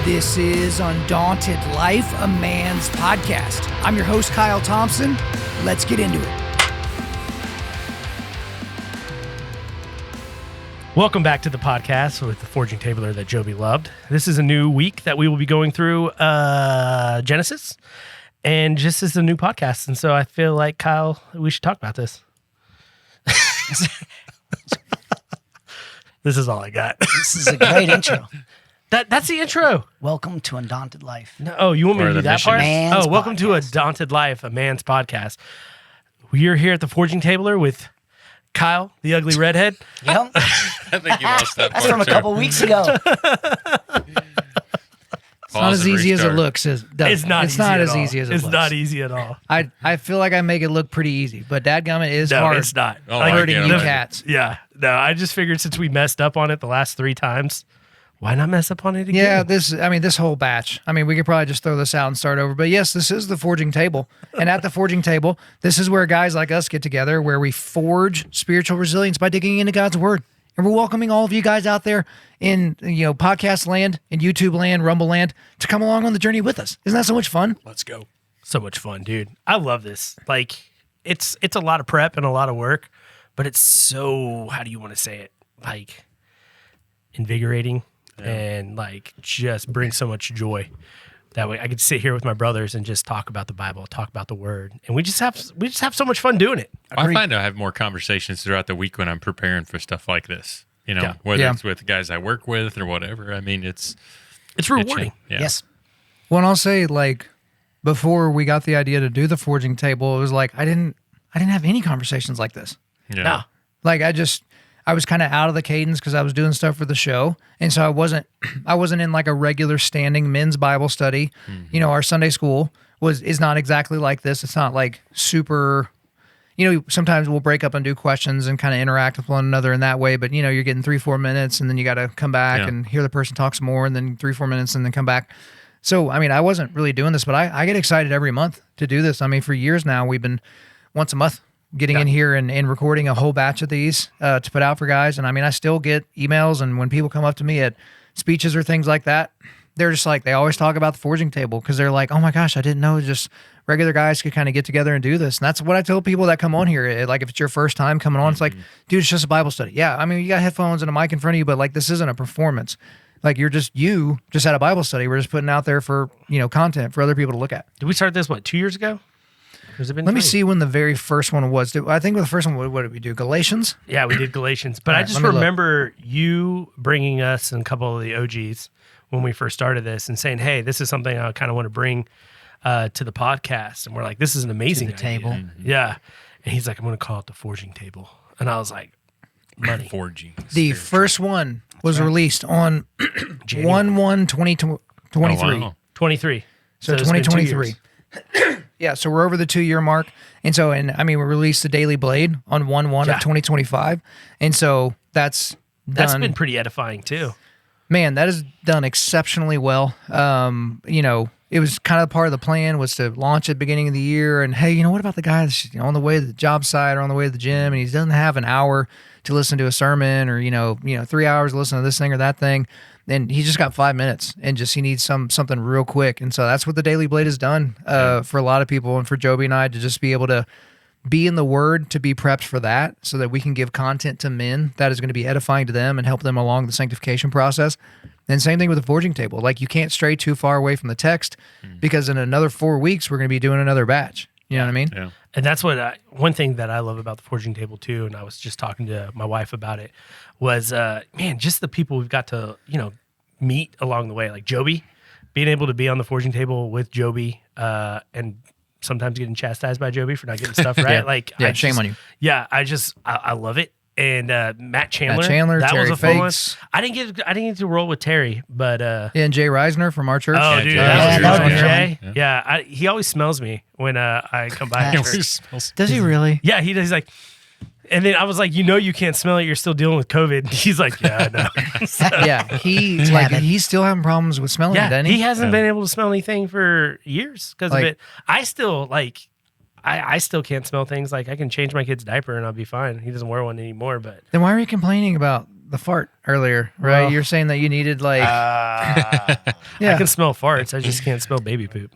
This is Undaunted.Life, a man's podcast. I'm your host, Kyle Thompson. Let's get into it. Welcome back to the podcast with the Forging Tabler that Joby loved. This is a new week that we will be going through Genesis, and just as a new podcast. And so I feel like, Kyle, we should talk about this. This is all I got. This is a great intro. That's the intro. Welcome to Undaunted.Life. No, oh, you want me to do that part? Man's Welcome to podcast. Undaunted.Life, a man's podcast. We are here at the Forging Tabler with Kyle, the ugly redhead. Yep. I think you lost that That's part from a too. couple weeks ago. It's not as easy as it looks. It's not It's not at as all. easy as it It's looks. not easy at all. I feel like I make it look pretty easy, but dadgummit is No, hard. it's not. Oh, Like, I Hurting get you it. cats. yeah. No, I just figured since we messed up on it the last 3 times, why not mess up on it again? Yeah, this whole batch. I mean, we could probably just throw this out and start over. But yes, this is the forging table. And at the forging table, this is where guys like us get together, where we forge spiritual resilience by digging into God's word. And we're welcoming all of you guys out there in, podcast land, in YouTube land, Rumble land, to come along on the journey with us. Isn't that so much fun? Let's go. So much fun, dude. I love this. Like, it's a lot of prep and a lot of work, but it's so, how do you want to say it? Like, invigorating and like just brings so much joy. That way I could sit here with my brothers and just talk about the Bible, talk about the word. And we just have so much fun doing it. I find I have more conversations throughout the week when I'm preparing for stuff like this. Yeah. Whether it's with the guys I work with or whatever. I mean, it's rewarding. Yeah. Yes. Well, and I'll say, like, before we got the idea to do the forging table, it was like I didn't have any conversations like this. Yeah. No. Like I was kind of out of the cadence because I was doing stuff for the show, and so I wasn't in like a regular standing men's Bible study. Mm-hmm. Our Sunday school is not exactly like this. It's not like super. Sometimes we'll break up and do questions and kind of interact with one another in that way. But you're getting 3-4 minutes, and then you got to come back Yeah. and hear the person talk some more, and then 3-4 minutes, and then come back. So I mean, I wasn't really doing this, but I get excited every month to do this. I mean, for years now, we've been once a month getting in here and recording a whole batch of these to put out for guys. And I mean, I still get emails, and when people come up to me at speeches or things like that, they're just like, they always talk about the forging table because they're like, oh my gosh, I didn't know just regular guys could kind of get together and do this. And that's what I tell people that come on here. Like, if it's your first time coming on, it's like, dude, it's just a Bible study. Yeah, I mean, you got headphones and a mic in front of you, but like, this isn't a performance. Like, you just had a Bible study. We're just putting out there for, content for other people to look at. Did we start this, 2 years ago? Or has it been Let me 3? see when the very first one was. I think the first one, what did we do? Galatians? Yeah, we did Galatians. But All I right, just let me look. remember you bringing us and a couple of the OGs when we first started this and saying, hey, this is something I kind of want to bring to the podcast. And we're like, this is an amazing To the idea. table. Yeah. And he's like, I'm going to call it the Forging Table. And I was like, money. Forging. The first one was released on January. 1/1/2023. Oh, wow. 23. So it's been 2 2023. years. Yeah, so we're over the 2-year mark. And we released the Daily Blade on 1/1 Yeah. of 2025. And so that's That's done. been pretty edifying too. Man, that is done exceptionally well. It was kind of part of the plan was to launch at the beginning of the year. And hey, what about the guy that's on the way to the job site or on the way to the gym, and he doesn't have an hour to listen to a sermon, or 3 hours to listen to this thing or that thing, and he just got 5 minutes and he needs something real quick. And so that's what the Daily Blade has done for a lot of people, and for Joby and I to just be able to be in the Word, to be prepped for that, so that we can give content to men that is going to be edifying to them and help them along the sanctification process. And same thing with the forging table. Like, you can't stray too far away from the text, because in another 4 weeks, we're going to be doing another batch. You know what I mean? Yeah. And that's what one thing that I love about the Forging Table too, and I was just talking to my wife about it, was just the people we've got to meet along the way, like Joby, being able to be on the Forging Table with Joby, and sometimes getting chastised by Joby for not getting stuff right. Yeah. Shame on you. Yeah, I love it. And Matt Chandler, that Terry was a fun one. Fakes. I didn't get to roll with Terry, but And Jay Reisner from our church. oh, dude, Jay. that Yeah, was that fun. was Jay. fun. Yeah, he always smells me when I come by. Yeah. church. Does he really? Yeah, he does. He's like, and then I was like, you can't smell it. You're still dealing with COVID. He's like, yeah, I know. So, Yeah, he's still having problems with smelling it, yeah, doesn't he he? hasn't been able to smell anything for years because of Like- it. I still I still can't smell things. Like, I can change my kid's diaper and I'll be fine. He doesn't wear one anymore, but Then why are you complaining about the fart earlier, right? Well, You're saying that you needed like, I can smell farts. I just can't smell baby poop.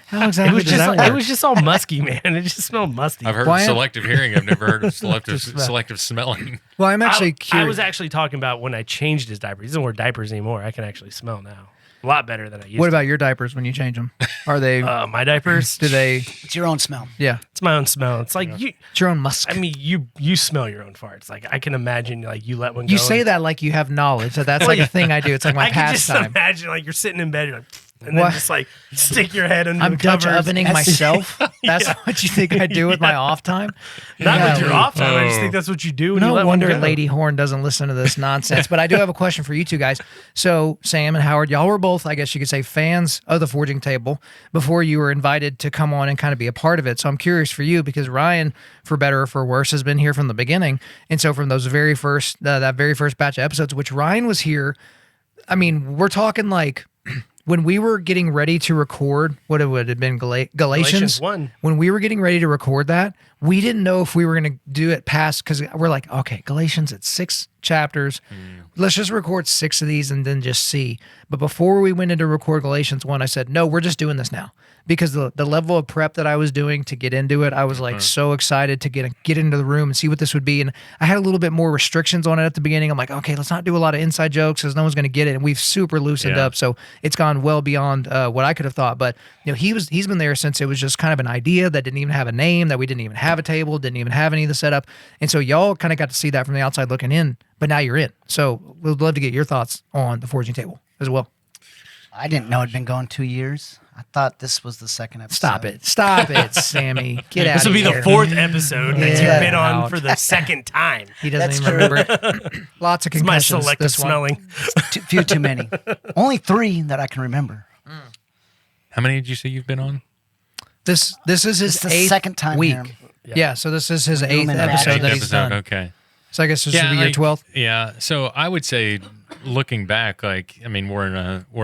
how exactly does that work? It was just all musky, man. It just smelled musty. I've heard Why of am- selective hearing. I've never heard of selective smell. selective smelling. Well, I'm actually I curious. was actually talking about when I changed his diapers. He doesn't wear diapers anymore. I can actually smell now. A lot better than I used What to. about your diapers when you change them? Are they? My diapers? Do they? It's your own smell. Yeah, It's my own smell. It's like you. it's your own musk. I mean, you smell your own farts. Like I can imagine, like you let one go. You say that like you have knowledge. That's like a thing I do. It's like my I can just pastime. imagine, like you're sitting in bed, you're like, and then What? just like stick your head under I'm the Dutch covers. ovening myself. That's what you think I do with my off time? Not with your Golly. off time. I just think that's what you do. When you No let wonder one go. Lady Horn doesn't listen to this nonsense. But I do have a question for you two guys. So Sam and Howard, y'all were both, I guess you could say, fans of the Forging Table before you were invited to come on and kind of be a part of it. So I'm curious for you because Ryan, for better or for worse, has been here from the beginning. And so from those very first, that very first batch of episodes, which Ryan was here, I mean, we're talking like when we were getting ready to record, what it would have been Galatians 1. When we were getting ready to record that, we didn't know if we were going to do it past, because we're like, okay, Galatians, it's 6 chapters. Let's just record 6 of these and then just see. But before we went into record Galatians 1, I said, no, we're just doing this now. Because the level of prep that I was doing to get into it, I was like so excited to get into the room and see what this would be. And I had a little bit more restrictions on it at the beginning. I'm like, okay, let's not do a lot of inside jokes because no one's going to get it. And we've super loosened up, so it's gone well beyond what I could have thought. But he's been there since it was just kind of an idea that didn't even have a name, that we didn't even have a table, didn't even have any of the setup. And so y'all kind of got to see that from the outside looking in. But now you're in. So we'd love to get your thoughts on the Forging Table as well. I didn't know it'd been going 2 years. I thought this was the second episode. Stop it, Sammy. Get out This of will be here. the 4th episode that Yeah. you've been on for the second time. He doesn't That's even remember it. Lots of It's my concussions. selective this one. smelling. Few too many. Only 3 that I can remember. How many did you say you've been on? This is his It's the 8th second time week. here. Yeah, so this is his We're doing 8th it episode right. that he's done. Okay. So I guess this would be your like, 12th. Yeah. So I would say, looking back, like I mean, we're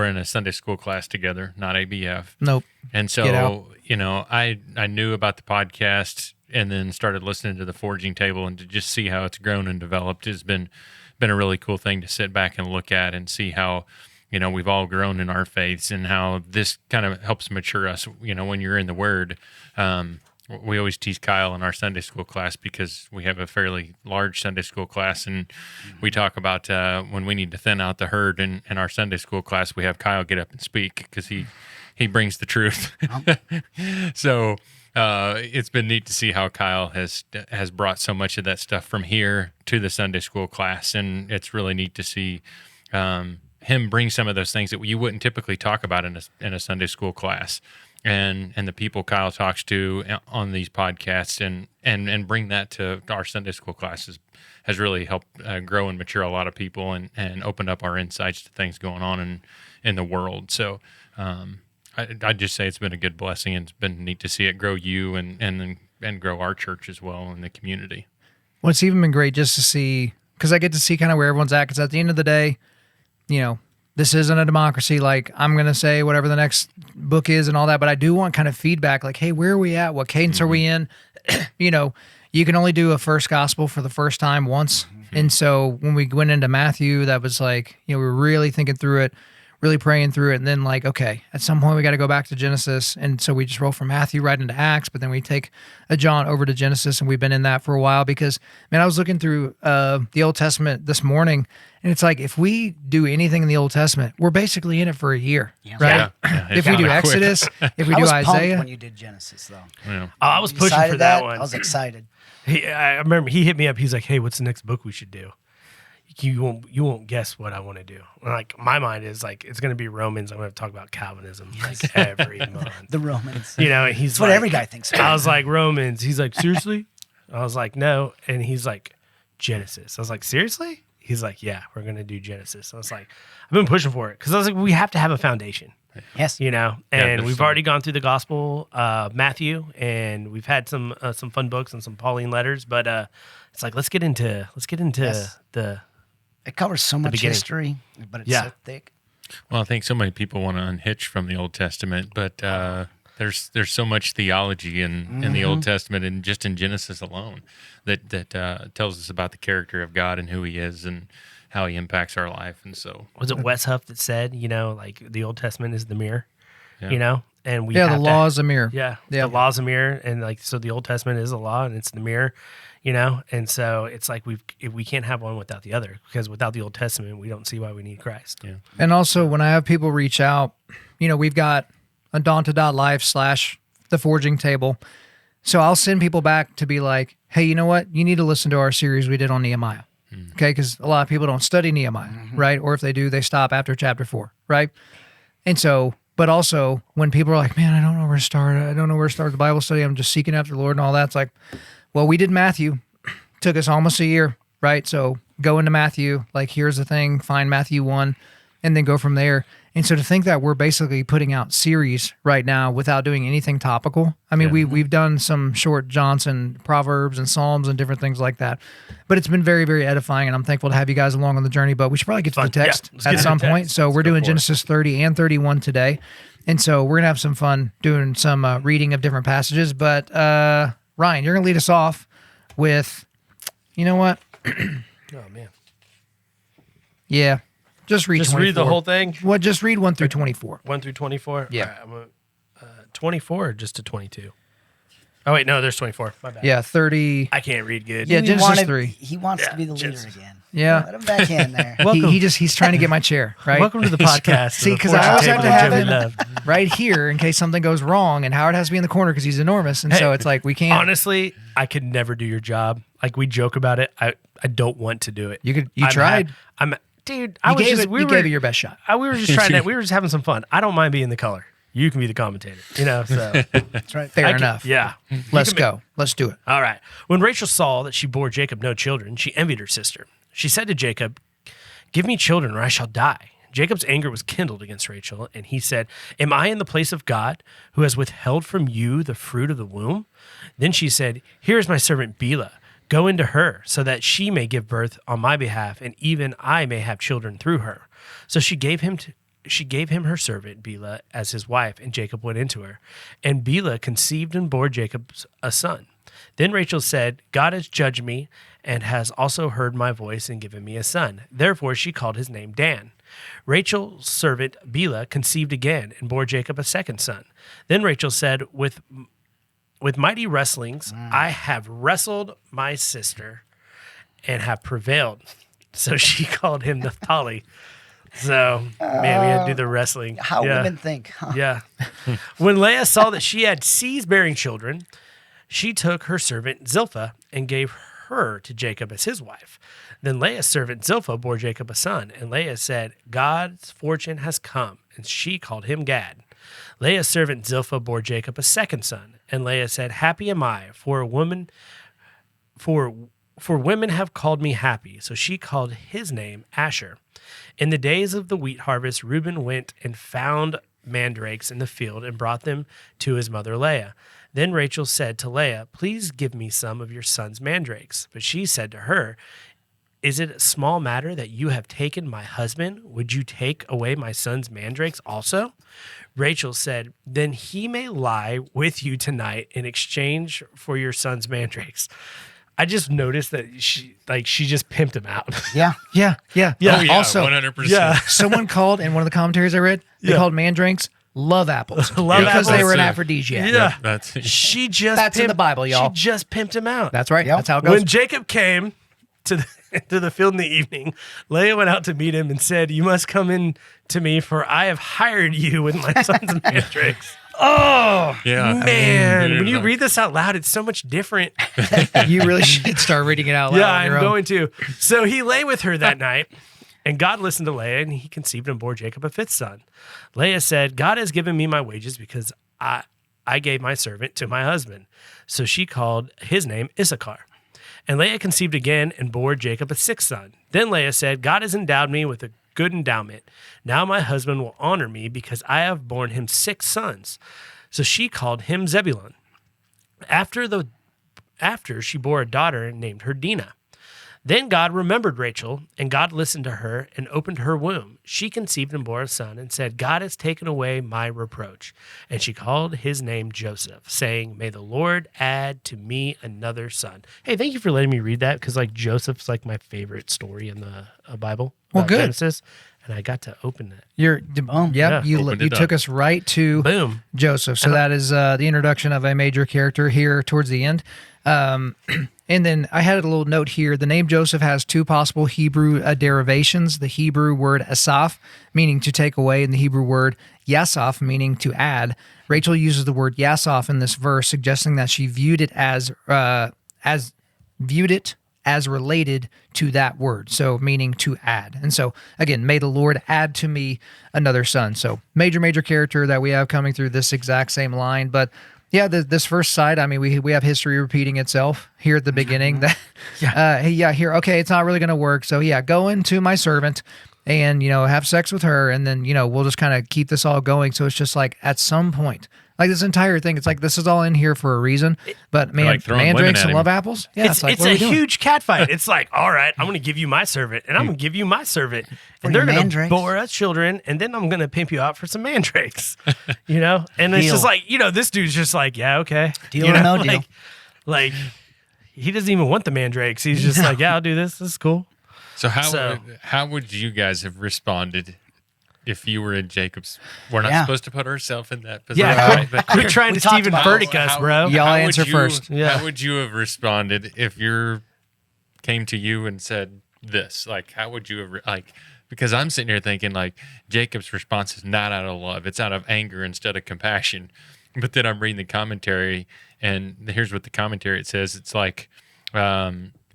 in a Sunday school class together, not ABF, Nope. and Get out. so I knew about the podcast and then started listening to the Forging Table, and to just see how it's grown and developed has been a really cool thing to sit back and look at and see how we've all grown in our faiths and how this kind of helps mature us. When you're in the Word. We always tease Kyle in our Sunday school class because we have a fairly large Sunday school class, and we talk about when we need to thin out the herd. In our Sunday school class, we have Kyle get up and speak because he brings the truth. So it's been neat to see how Kyle has brought so much of that stuff from here to the Sunday school class, and it's really neat to see him bring some of those things that you wouldn't typically talk about in a Sunday school class. And the people Kyle talks to on these podcasts and bring that to our Sunday school classes has really helped grow and mature a lot of people and opened up our insights to things going on in the world. So I'd just say it's been a good blessing, and it's been neat to see it grow you and grow our church as well in the community. Well, it's even been great just to see, because I get to see kind of where everyone's at, because at the end of the day, this isn't a democracy. Like, I'm going to say whatever the next book is and all that, but I do want kind of feedback, like, hey, where are we at? What cadence are we in? You can only do a first gospel for the first time once. And so when we went into Matthew, that was like, we were really thinking through it, really praying through it. And then like, okay, at some point we got to go back to Genesis. And so we just roll from Matthew right into Acts, but then we take a John over to Genesis, and we've been in that for a while because, man, I was looking through the Old Testament this morning, and it's like, if we do anything in the Old Testament, we're basically in it for a year, right? Yeah, If we do Exodus, if we do pumped Isaiah. when you did Genesis, though. Yeah. Oh, I was You pushing decided for that one. I was excited. I remember he hit me up. He's like, "Hey, what's the next book we should do?" You won't guess what I want to do. And like, my mind is like, it's going to be Romans. I'm going to talk about Calvinism like every month. The Romans. And he's That's what like, every guy thinks. I was like, Romans. He's like, seriously? I was like, no. And he's like, Genesis. I was like, seriously? He's like, yeah, we're going to do Genesis. I was like, I've been pushing for it because I was like, we have to have a foundation. Yes. And there's we've some- already gone through the gospel, Matthew, and we've had some fun books and some Pauline letters, but it's like, let's get into Yes. the It covers so much beginning. history, but it's Yeah. so thick. Well, I think so many people want to unhitch from the Old Testament, but There's so much theology in the Old Testament and just in Genesis alone that tells us about the character of God and who He is and how He impacts our life. And so, Was it Wes Huff that said, like the Old Testament is the mirror, Yeah. and we the have law is a mirror. the law is a mirror, and so the Old Testament is a law and it's the mirror, and so it's like we can't have one without the other, because without the Old Testament, we don't see why we need Christ. Yeah. And also, when I have people reach out, we've got Undaunted.Life / The Forging Table. So I'll send people back to be like, hey, you know what? You need to listen to our series we did on Nehemiah. Okay, because a lot of people don't study Nehemiah, right? Or if they do, they stop after chapter 4, right? And so, but also when people are like, man, I don't know where to start. I don't know where to start the Bible study. I'm just seeking after the Lord and all that. It's like, well, we did Matthew. Took us almost a year, right? So go into Matthew, like here's the thing, find Matthew 1, and then go from there. And so to think that we're basically putting out series right now without doing anything topical. I mean, we've done some short Johnson Proverbs and Psalms and different things like that, but it's been very, very edifying, and I'm thankful to have you guys along on the journey. But we should probably get to the text at some point. So we're doing Genesis 30 and 31 today, and so we're gonna have some fun doing some reading of different passages. But Ryan, you're gonna lead us off with, you know what? Oh man, Yeah. Just read 24. the whole thing. Well, just read 1 through 24. 1 through 24. Yeah. All right, I'm gonna, 24 or just to 22. Oh wait, no, there's 24. My bad. Yeah, 30. I can't read good. Yeah, Genesis 3. He wants to be the leader Genesis. again. Yeah. Let him back in there. He's trying to get my chair, right? Welcome to the podcast. See, the because I always have Fortune to Table have Jim him we love. right here in case something goes wrong, and Howard has to be in the corner because he's enormous, and so it's like we can't. Honestly, I could never do your job. Like, we joke about it. I don't want to do it. You tried. Dude. You gave it your best shot. We were just trying to. We were just having some fun. I don't mind being the color. You can be the commentator. So That's right. Fair enough. Yeah. Let's go. Let's do it. All right. When Rachel saw that she bore Jacob no children, she envied her sister. She said to Jacob, "Give me children, or I shall die." Jacob's anger was kindled against Rachel, and he said, "Am I in the place of God, who has withheld from you the fruit of the womb?" Then she said, "Here is my servant Bilhah. Go into her, so that she may give birth on my behalf, and even I may have children through her." So she gave him her servant Bilhah as his wife, and Jacob went into her. And Bilhah conceived and bore Jacob a son. Then Rachel said, "God has judged me, and has also heard my voice and given me a son." Therefore she called his name Dan. Rachel's servant Bilhah conceived again and bore Jacob a second son. Then Rachel said, With mighty wrestlings, I have wrestled my sister and have prevailed. So she called him Naphtali. So, man, we had to do the wrestling. How women think. Huh? Yeah. When Leah saw that she had ceased bearing children, she took her servant Zilpah and gave her to Jacob as his wife. Then Leah's servant Zilpah bore Jacob a son, and Leah said, "God's fortune has come," and she called him Gad. Leah's servant Zilpah bore Jacob a second son, and Leah said, "Happy am I, for women have called me happy." So she called his name Asher. In the days of the wheat harvest, Reuben went and found mandrakes in the field and brought them to his mother Leah. Then Rachel said to Leah, "Please give me some of your son's mandrakes." But she said to her, "Is it a small matter that you have taken my husband? Would you take away my son's mandrakes also?" Rachel said, "Then he may lie with you tonight in exchange for your son's mandrakes." I just noticed that she just pimped him out. Yeah. Yeah. Yeah. Oh, yeah, Also, 100%. Yeah. someone called in one of the commentaries I read. They called mandrakes love apples Love because they apples. were an Yeah. aphrodisiac. Yeah. That's She just That's in the Bible, y'all. She just pimped him out. That's right. Yep. That's how it goes. When Jacob came to the field in the evening, Leah went out to meet him and said, "You must come in to me, for I have hired you with my son's mandrakes." Oh, yeah. man. When you read this out loud, it's so much different. You really should start reading it out loud. Yeah, on I'm your own. going to. So he lay with her that night, and God listened to Leah, and he conceived and bore Jacob a fifth son. Leah said, "God has given me my wages because I gave my servant to my husband." So she called his name Issachar. And Leah conceived again and bore Jacob a sixth son. Then Leah said, "God has endowed me with a good endowment. Now my husband will honor me because I have borne him 6 sons." So she called him Zebulun. After she bore a daughter and named her Dinah. Then God remembered Rachel, and God listened to her and opened her womb. She conceived and bore a son and said, God has taken away my reproach. And she called his name Joseph, saying, may the Lord add to me another son. Hey, thank you for letting me read that, because like Joseph's like my favorite story in the Bible. Well, good. Genesis, and I got to open it. Yeah. You Opened it took up. us right to Boom. Joseph. So that is the introduction of a major character here towards the end. And then I had a little note here. The name Joseph has two possible Hebrew derivations. The Hebrew word asaph, meaning to take away, and the Hebrew word yasaph, meaning to add. Rachel uses the word yasaph in this verse, suggesting that she viewed it as related to that word, so meaning to add. And so, again, may the Lord add to me another son. So major character that we have coming through this exact same line. But yeah, this first side, I mean, we have history repeating itself here at the beginning. That here, okay, it's not really going to work. So yeah, go into my servant and, have sex with her. And then, we'll just kind of keep this all going. So it's just like at some point, like this entire thing, it's like this is all in here for a reason. But man, like throwing women mandrakes at and him. love apples. Yeah, It's like, what are a we doing? huge cat fight. It's like, all right, I'm going to give you my servant, and I'm going to give you my servant, and they're your going to mandrakes. bore us children, and then I'm going to pimp you out for some mandrakes, And it's just like, this dude's just like, yeah, okay, Deal or no deal. Like he doesn't even want the mandrakes. He's just like, yeah, I'll do this. This is cool. So So- how would you guys have responded if you were in Jacob's? We're not Yeah. supposed to put ourselves in that position. Yeah, right? But quit trying to talked Stephen about Furtick us, bro. Y'all how would answer first. Yeah. How would you have responded if came to you and said this? Like, how would you have because I'm sitting here thinking like Jacob's response is not out of love; it's out of anger instead of compassion. But then I'm reading the commentary, and here's what the commentary it says. It's like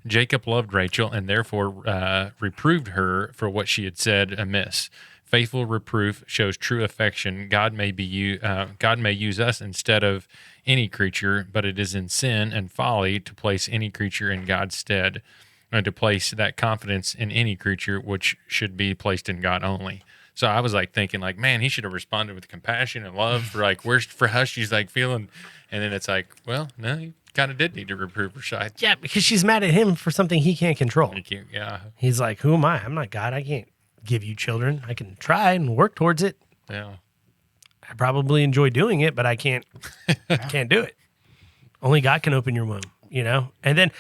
Jacob loved Rachel and therefore reproved her for what she had said amiss. Faithful reproof shows true affection. God may use us instead of any creature, but it is in sin and folly to place any creature in God's stead, and to place that confidence in any creature, which should be placed in God only. So I was like thinking, like, man, he should have responded with compassion and love for like for how she's like feeling, and then it's like, well, no, he kind of did need to reprove her side. Yeah, because she's mad at him for something he can't control. Yeah, He's like, who am I? I'm not God. I can't give you children. I can try and work towards it. yeah. I probably enjoy doing it, but I can't do it. Only God can open your womb, And then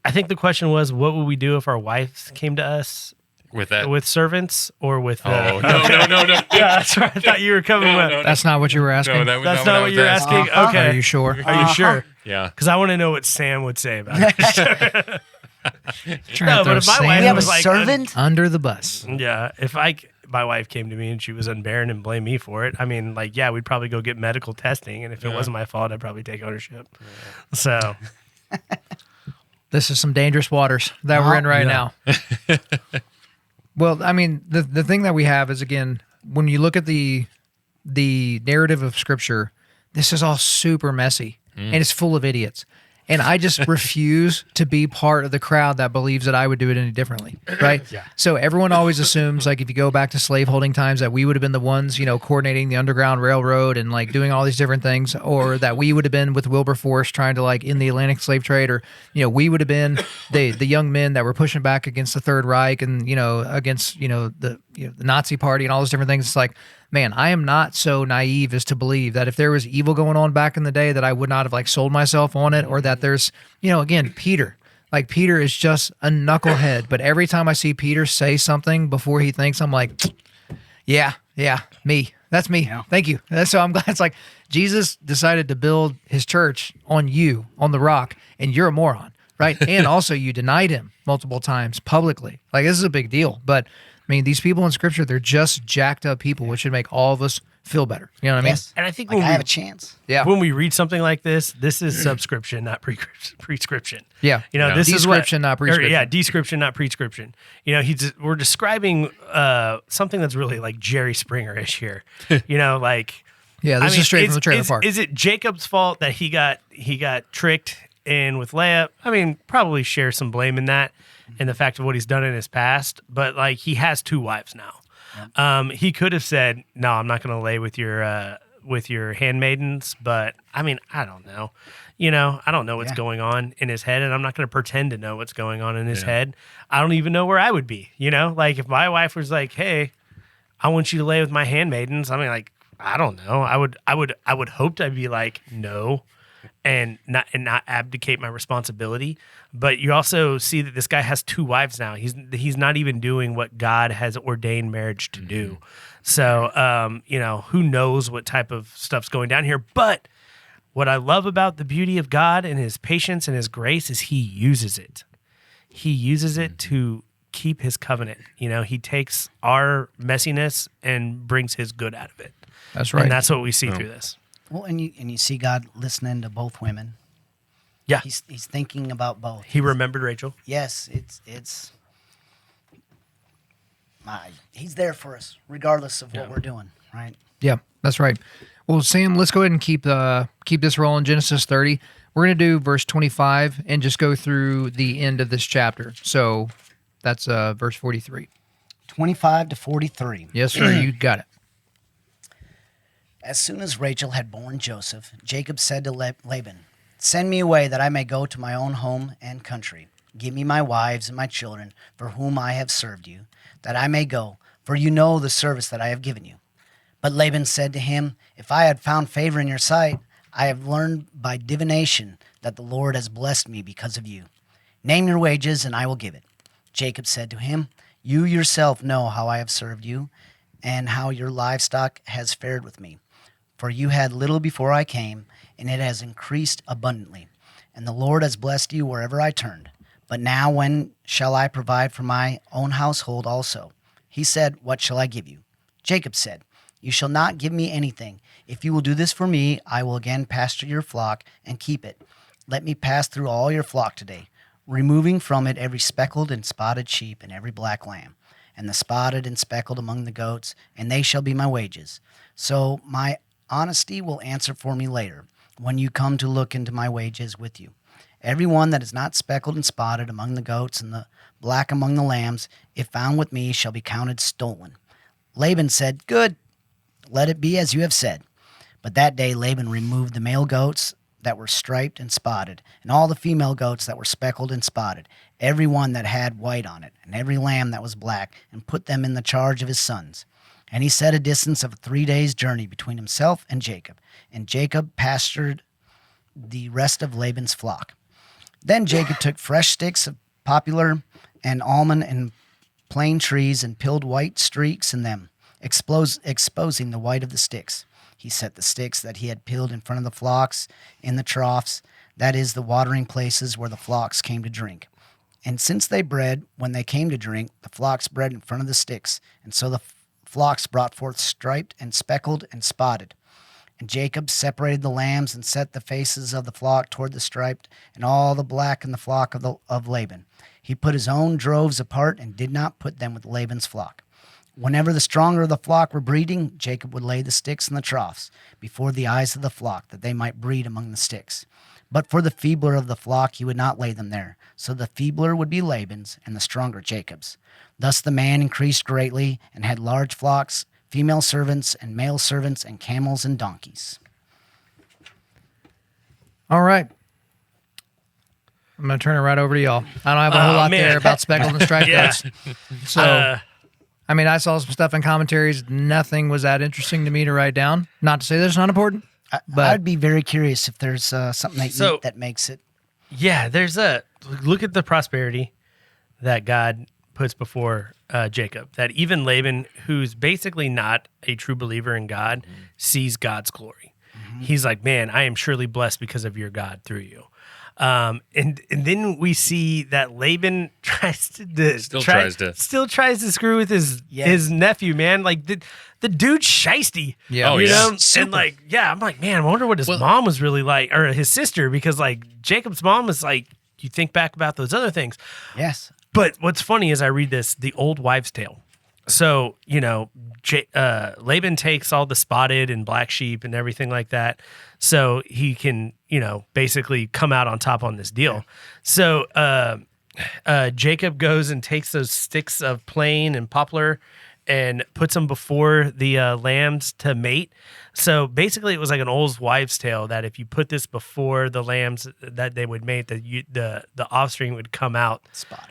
I think the question was, what would we do if our wives came to us With that, with servants or with? no. Yeah, that's right. I thought you were coming with. no. That's not what you were asking. No, that was That's not not I what was you're asking. asking. Uh-huh. Okay. Are you sure? Are you sure? Yeah. Because I want to know what Sam would say about it. Trying No, to but throw if my sand wife We have a was like, servant. under the bus. Yeah, if my wife came to me and she was unbearing and blamed me for it, I mean, like, yeah, we'd probably go get medical testing, and if it wasn't my fault, I'd probably take ownership. Yeah. So, This is some dangerous waters that we're in right Yeah. now. Well, I mean, the thing that we have is, again, when you look at the narrative of Scripture, this is all super messy and it's full of idiots. And I just refuse to be part of the crowd that believes that I would do it any differently, right? Yeah. So everyone always assumes, like, if you go back to slaveholding times, that we would have been the ones, coordinating the Underground Railroad and like doing all these different things, or that we would have been with Wilberforce trying to like end the Atlantic slave trade, or we would have been the young men that were pushing back against the Third Reich and against the Nazi Party and all those different things. It's like, man, I am not so naive as to believe that if there was evil going on back in the day, that I would not have like sold myself on it, or that there's, again, Peter. Like, Peter is just a knucklehead. But every time I see Peter say something before he thinks, I'm like, yeah, me. That's me. Yeah. Thank you. So I'm glad it's like Jesus decided to build his church on you, on the rock, and you're a moron, right? And also you denied him multiple times publicly. Like, this is a big deal. But I mean, these people in Scripture, they're just jacked up people, which should make all of us feel better. You know what I mean? Yes. and I think Like, when I we have a chance. Yeah. when we read something like this is subscription, not prescription. Yeah. This is what, Description, not prescription. Yeah, description, not prescription. We're describing something that's really like Jerry Springer-ish here. Like, Yeah, this is straight from the trailer park. Is it Jacob's fault that he got tricked in with Leah? I mean, probably share some blame in that, and the fact of what he's done in his past. But like, he has two wives now. He could have said, "No, I'm not going to lay with your with your handmaidens, but I mean, I don't know. You know, I don't know what's Yeah. going on in his head, and I'm not going to pretend to know what's going on in his Yeah. head. I don't even know where I would be. You know, like if my wife was like, "Hey, I want you to lay with my handmaidens," I mean, like, I don't know. I would hope I'd be like, no, and not abdicate my responsibility. But you also see that this guy has 2 wives now. He's not even doing what God has ordained marriage to do. So, you know, who knows what type of stuff's going down here. But what I love about the beauty of God and his patience and his grace is he uses it. He uses it to keep his covenant. You know, he takes our messiness and brings his good out of it. That's right. And that's what we see through this. Well, and you see God listening to both women. Yeah. He's thinking about both. He remembered Rachel. Yes, he's there for us, regardless of what we're doing, right? Yeah, that's right. Well, Sam, let's go ahead and keep this rolling. Genesis 30. We're going to do verse 25 and just go through the end of this chapter. So that's verse 43. 25 to 43. Yes, sir. You got it. As soon as Rachel had borne Joseph, Jacob said to Laban, "Send me away that I may go to my own home and country. Give me my wives and my children, for whom I have served you, that I may go, for you know the service that I have given you." But Laban said to him, "If I had found favor in your sight, I have learned by divination that the Lord has blessed me because of you. Name your wages, and I will give it." Jacob said to him, "You yourself know how I have served you, and how your livestock has fared with me. For you had little before I came, and it has increased abundantly. And the Lord has blessed you wherever I turned. But now when shall I provide for my own household also?" He said, "What shall I give you?" Jacob said, "You shall not give me anything. If you will do this for me, I will again pasture your flock and keep it. Let me pass through all your flock today, removing from it every speckled and spotted sheep and every black lamb, and the spotted and speckled among the goats, and they shall be my wages. So my honesty will answer for me later, when you come to look into my wages with you. Every one that is not speckled and spotted among the goats and the black among the lambs, if found with me, shall be counted stolen." Laban said, "Good, let it be as you have said." But that day Laban removed the male goats that were striped and spotted, and all the female goats that were speckled and spotted, every one that had white on it, and every lamb that was black, and put them in the charge of his sons. And he set a distance of 3 days' journey between himself and Jacob pastured the rest of Laban's flock. Then Jacob took fresh sticks of poplar and almond and plane trees and peeled white streaks in them, exposing the white of the sticks. He set the sticks that he had peeled in front of the flocks in the troughs, that is, the watering places where the flocks came to drink. And since they bred, when they came to drink, the flocks bred in front of the sticks, and so the flocks brought forth striped and speckled and spotted. And Jacob separated the lambs and set the faces of the flock toward the striped, and all the black in the flock of Laban. He put his own droves apart and did not put them with Laban's flock. Whenever the stronger of the flock were breeding, Jacob would lay the sticks in the troughs before the eyes of the flock, that they might breed among the sticks. But for the feebler of the flock he would not lay them there. So the feebler would be Laban's, and the stronger Jacob's. Thus the man increased greatly, and had large flocks, female servants and male servants, and camels and donkeys. All right. I'm going to turn it right over to y'all. I don't have a whole lot man. there about speckled and striped Yeah. goats. So, I mean, I saw some stuff in commentaries. Nothing was that interesting to me to write down. Not to say that it's not important. But I'd be very curious if there's something they eat that makes it. Yeah, there's look at the prosperity that God puts before Jacob. That even Laban, who's basically not a true believer in God, sees God's glory. He's like, "Man, I am surely blessed because of your God through you." And then we see that Laban still tries to screw with his nephew, man. Like the dude's shiesty. Yeah. Oh, you yeah. know? And like, yeah, I'm like, man, I wonder what his mom was really like, or his sister, because like Jacob's mom was like, you think back about those other things. Yes. But what's funny is I read this, the old wives' tale. So, you know, Laban takes all the spotted and black sheep and everything like that, so he can, you know, basically come out on top on this deal. So Jacob goes and takes those sticks of plane and poplar and puts them before the lambs to mate. So basically, it was like an old wives' tale that if you put this before the lambs that they would mate, that the offspring would come out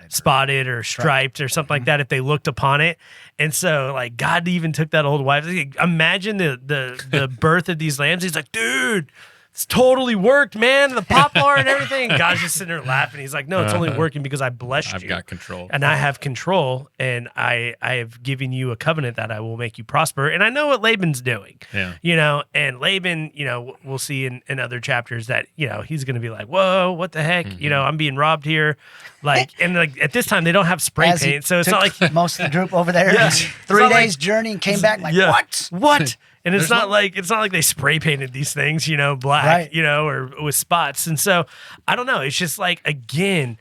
spotted or striped or something like that if they looked upon it. And so, like, God even took that old wives. Imagine the birth of these lambs. He's like, dude, it's totally worked, man. The poplar and everything. And God's just sitting there laughing. He's like, no, it's only working because I blessed you. I've got control. And I have control, and I have given you a covenant that I will make you prosper. And I know what Laban's doing. Yeah. And Laban, we'll see in other chapters that, he's going to be like, whoa, what the heck? Mm-hmm. I'm being robbed here. And at this time, they don't have spray paint. So it's not like most of the group over there. Yeah. 3 days journey and came back like, what? What? And it's not like they spray painted these things, black, Right. Or with spots. And so I don't know. It's just like, again,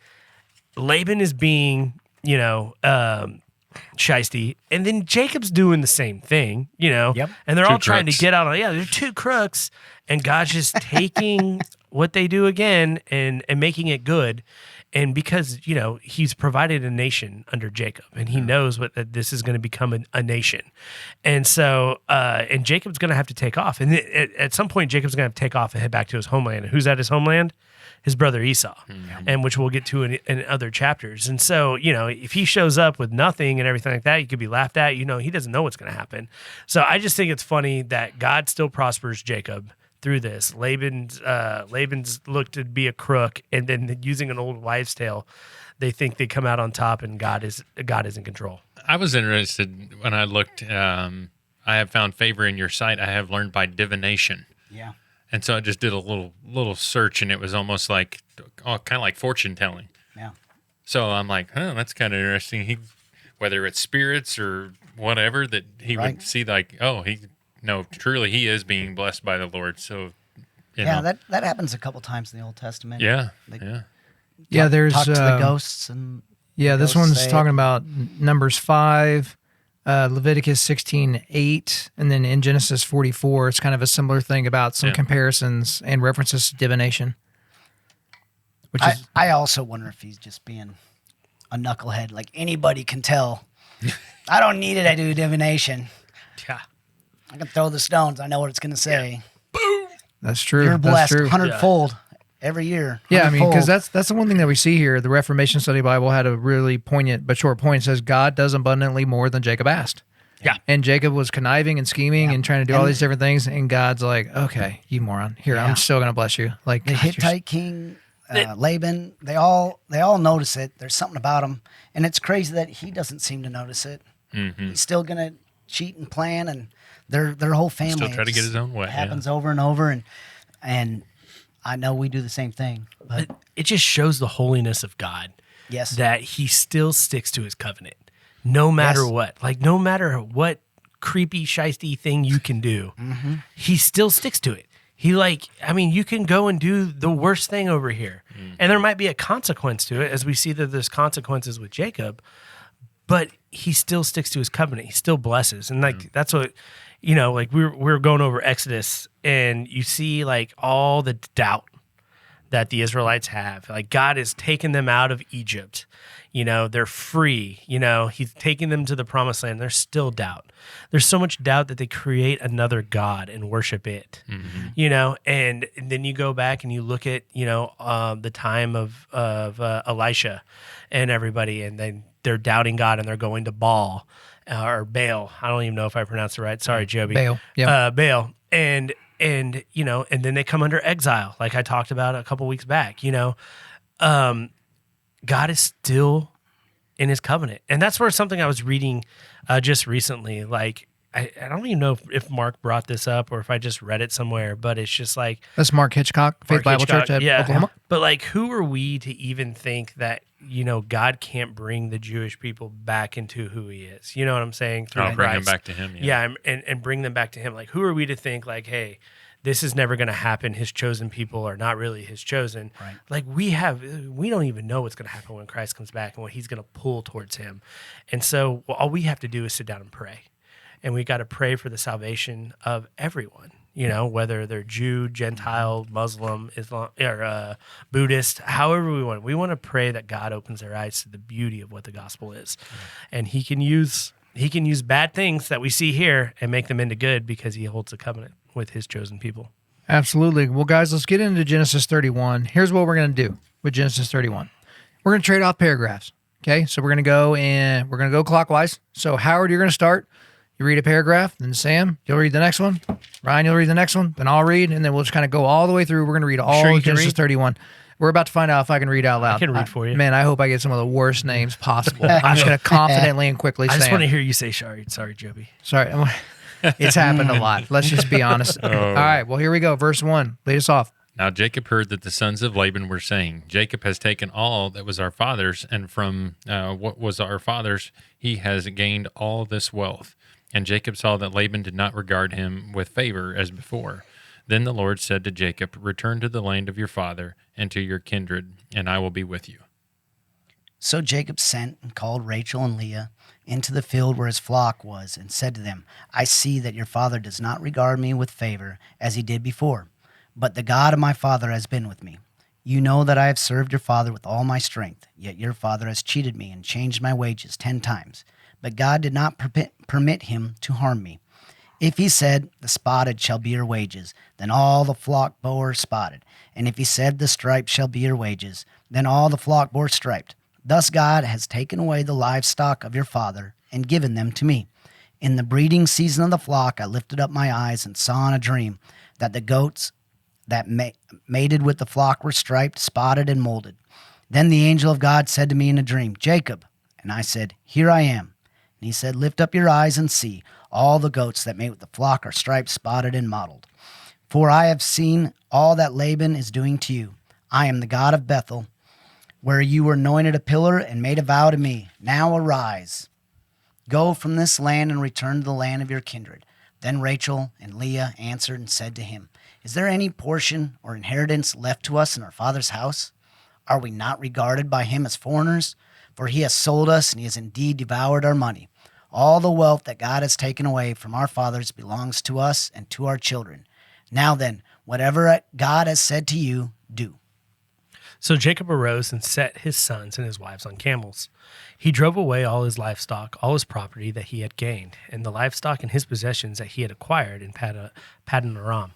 Laban is being, shiesty, and then Jacob's doing the same thing, Yep. And they're Two all trying to crooks. get out on. Yeah, they're two crooks, and God's just taking what they do again and making it good. And because, he's provided a nation under Jacob, and he knows that this is going to become a nation. And so, and Jacob's going to have to take off. And at some point, Jacob's going to have to take off and head back to his homeland. And who's at his homeland? His brother Esau, and which we'll get to in other chapters. And so, if he shows up with nothing and everything like that, he could be laughed at. He doesn't know what's going to happen. So I just think it's funny that God still prospers Jacob through this. Laban's looked to be a crook, and then using an old wives' tale, they think they come out on top, and God is in control. I was interested when I looked. I have found favor in your sight. I have learned by divination. Yeah. And so I just did a little search, and it was almost like, kind of like fortune telling. Yeah. So I'm like, that's kind of interesting. Whether it's spirits or whatever, that he Right. would see like, truly he is being blessed by the Lord. So, you know. that happens a couple times in the Old Testament. Yeah. There's talk to the ghosts and this ghosts one's say- talking about Numbers 5, Leviticus 16:8, and then in Genesis 44, it's kind of a similar thing about some comparisons and references to divination. Which is I also wonder if he's just being a knucklehead. Like anybody can tell. I don't need it. I do divination. Yeah. I can throw the stones. I know what it's going to say. that's true. You're That's blessed true. 100-fold every year. Yeah, I mean, 100-fold. because that's the one thing that we see here. The Reformation Study Bible had a really poignant but short point. It says God does abundantly more than Jacob asked. Yeah. And Jacob was conniving and scheming and trying to do all these different things. And God's like, okay, you moron. Here, I'm still going to bless you. Like the God, you're Hittite king, Laban, they all notice it. There's something about him, and it's crazy that he doesn't seem to notice it. Mm-hmm. He's still gonna cheat and plan, and their whole family Still try to get his own way. It happens over and over, and I know we do the same thing. But It just shows the holiness of God. yes, That he still sticks to his covenant, no matter Yes. what. Like, no matter what creepy, shisty thing you can do, he still sticks to it. You can go and do the worst thing over here, and there might be a consequence to it, as we see that there's consequences with Jacob, but he still sticks to his covenant. He still blesses. And that's what, we're going over Exodus, and you see like all the doubt that the Israelites have. Like, God has taken them out of Egypt. They're free. He's taking them to the promised land. There's still doubt. There's so much doubt that they create another God and worship it. And then you go back and you look at, the time of Elisha and everybody, and then they're doubting God and they're going to Baal or Baal. I don't even know if I pronounced it right. Sorry, Joby. Baal. Yeah. Baal. And then they come under exile, like I talked about a couple weeks back. God is still in his covenant. And that's where something I was reading just recently. Like, I don't even know if Mark brought this up or if I just read it somewhere, but it's just like, That's Mark Hitchcock, Faith Mark Bible Hitchcock, Church at Oklahoma. But like, who are we to even think that, God can't bring the Jewish people back into who he is? You know what I'm saying? Through I'll bring them Christ. back to him. Yeah, and bring them back to him. Like, who are we to think like, hey, this is never going to happen. His chosen people are not really his chosen. Right. Like, we don't even know what's going to happen when Christ comes back and what he's going to pull towards him. And so all we have to do is sit down and pray. And we got to pray for the salvation of everyone, whether they're Jew, Gentile, Muslim, Islam, or Buddhist, however we want. We want to pray that God opens their eyes to the beauty of what the gospel is. And he can use he can use bad things that we see here and make them into good because he holds a covenant with his chosen people. Absolutely. Well, guys, let's get into Genesis 31. Here's what we're going to do with Genesis 31. We're going to trade off paragraphs. Okay, so we're going to go clockwise. So Howard, you're going to start. You read a paragraph, then Sam, you'll read the next one. Ryan, you'll read the next one. Then I'll read, and then we'll just kind of go all the way through. We're going to read all Sure you of can Genesis read? 31. We're about to find out if I can read out loud. I can read for you. Man, I hope I get some of the worst names possible. I'm just going to confidently and quickly say I just them. want to hear you say sorry, Joby. Sorry. It's happened a lot. Let's just be honest. All right, well, here we go. Verse 1. Lead us off. Now Jacob heard that the sons of Laban were saying, Jacob has taken all that was our father's, and from what was our father's, he has gained all this wealth. And Jacob saw that Laban did not regard him with favor as before. Then the Lord said to Jacob, return to the land of your father and to your kindred, and I will be with you. So Jacob sent and called Rachel and Leah into the field where his flock was, and said to them, I see that your father does not regard me with favor as he did before, but the God of my father has been with me. You know that I have served your father with all my strength, yet your father has cheated me and changed my wages 10 times. But God did not permit him to harm me. If he said, the spotted shall be your wages, then all the flock bore spotted. And if he said, the striped shall be your wages, then all the flock bore striped. Thus God has taken away the livestock of your father and given them to me. In the breeding season of the flock, I lifted up my eyes and saw in a dream that the goats that mated with the flock were striped, spotted, and molded. Then the angel of God said to me in a dream, Jacob. And I said, Here I am. And he said, Lift up your eyes and see. All the goats that mate with the flock are striped, spotted, and mottled. For I have seen all that Laban is doing to you. I am the God of Bethel, where you were anointed a pillar and made a vow to me. Now arise, go from this land and return to the land of your kindred. Then Rachel and Leah answered and said to him, Is there any portion or inheritance left to us in our father's house? Are we not regarded by him as foreigners? For he has sold us, and he has indeed devoured our money. All the wealth that God has taken away from our fathers belongs to us and to our children. Now then, whatever God has said to you, do. So Jacob arose and set his sons and his wives on camels. He drove away all his livestock, all his property that he had gained, and the livestock and his possessions that he had acquired in Paddan Aram,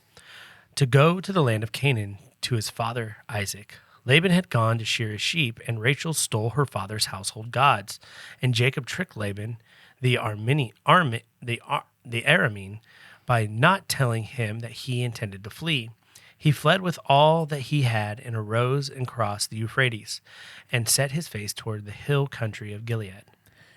to go to the land of Canaan to his father Isaac. Laban had gone to shear his sheep, and Rachel stole her father's household gods. And Jacob tricked Laban, the Aramean, by not telling him that he intended to flee. He fled with all that he had and arose and crossed the Euphrates and set his face toward the hill country of Gilead.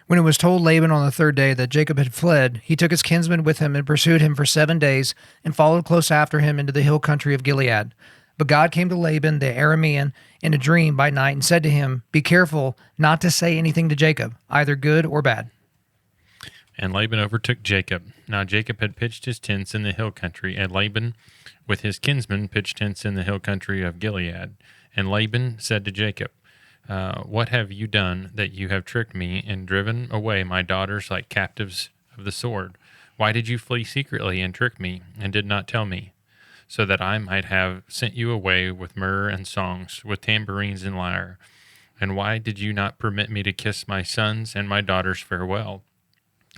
When it was told Laban on the third day that Jacob had fled, he took his kinsmen with him and pursued him for 7 days and followed close after him into the hill country of Gilead. But God came to Laban the Aramean in a dream by night and said to him, Be careful not to say anything to Jacob, either good or bad. And Laban overtook Jacob. Now Jacob had pitched his tents in the hill country, and Laban with his kinsmen pitched tents in the hill country of Gilead. And Laban said to Jacob, What have you done that you have tricked me and driven away my daughters like captives of the sword? Why did you flee secretly and trick me and did not tell me, so that I might have sent you away with myrrh and songs, with tambourines and lyre? And why did you not permit me to kiss my sons and my daughters farewell?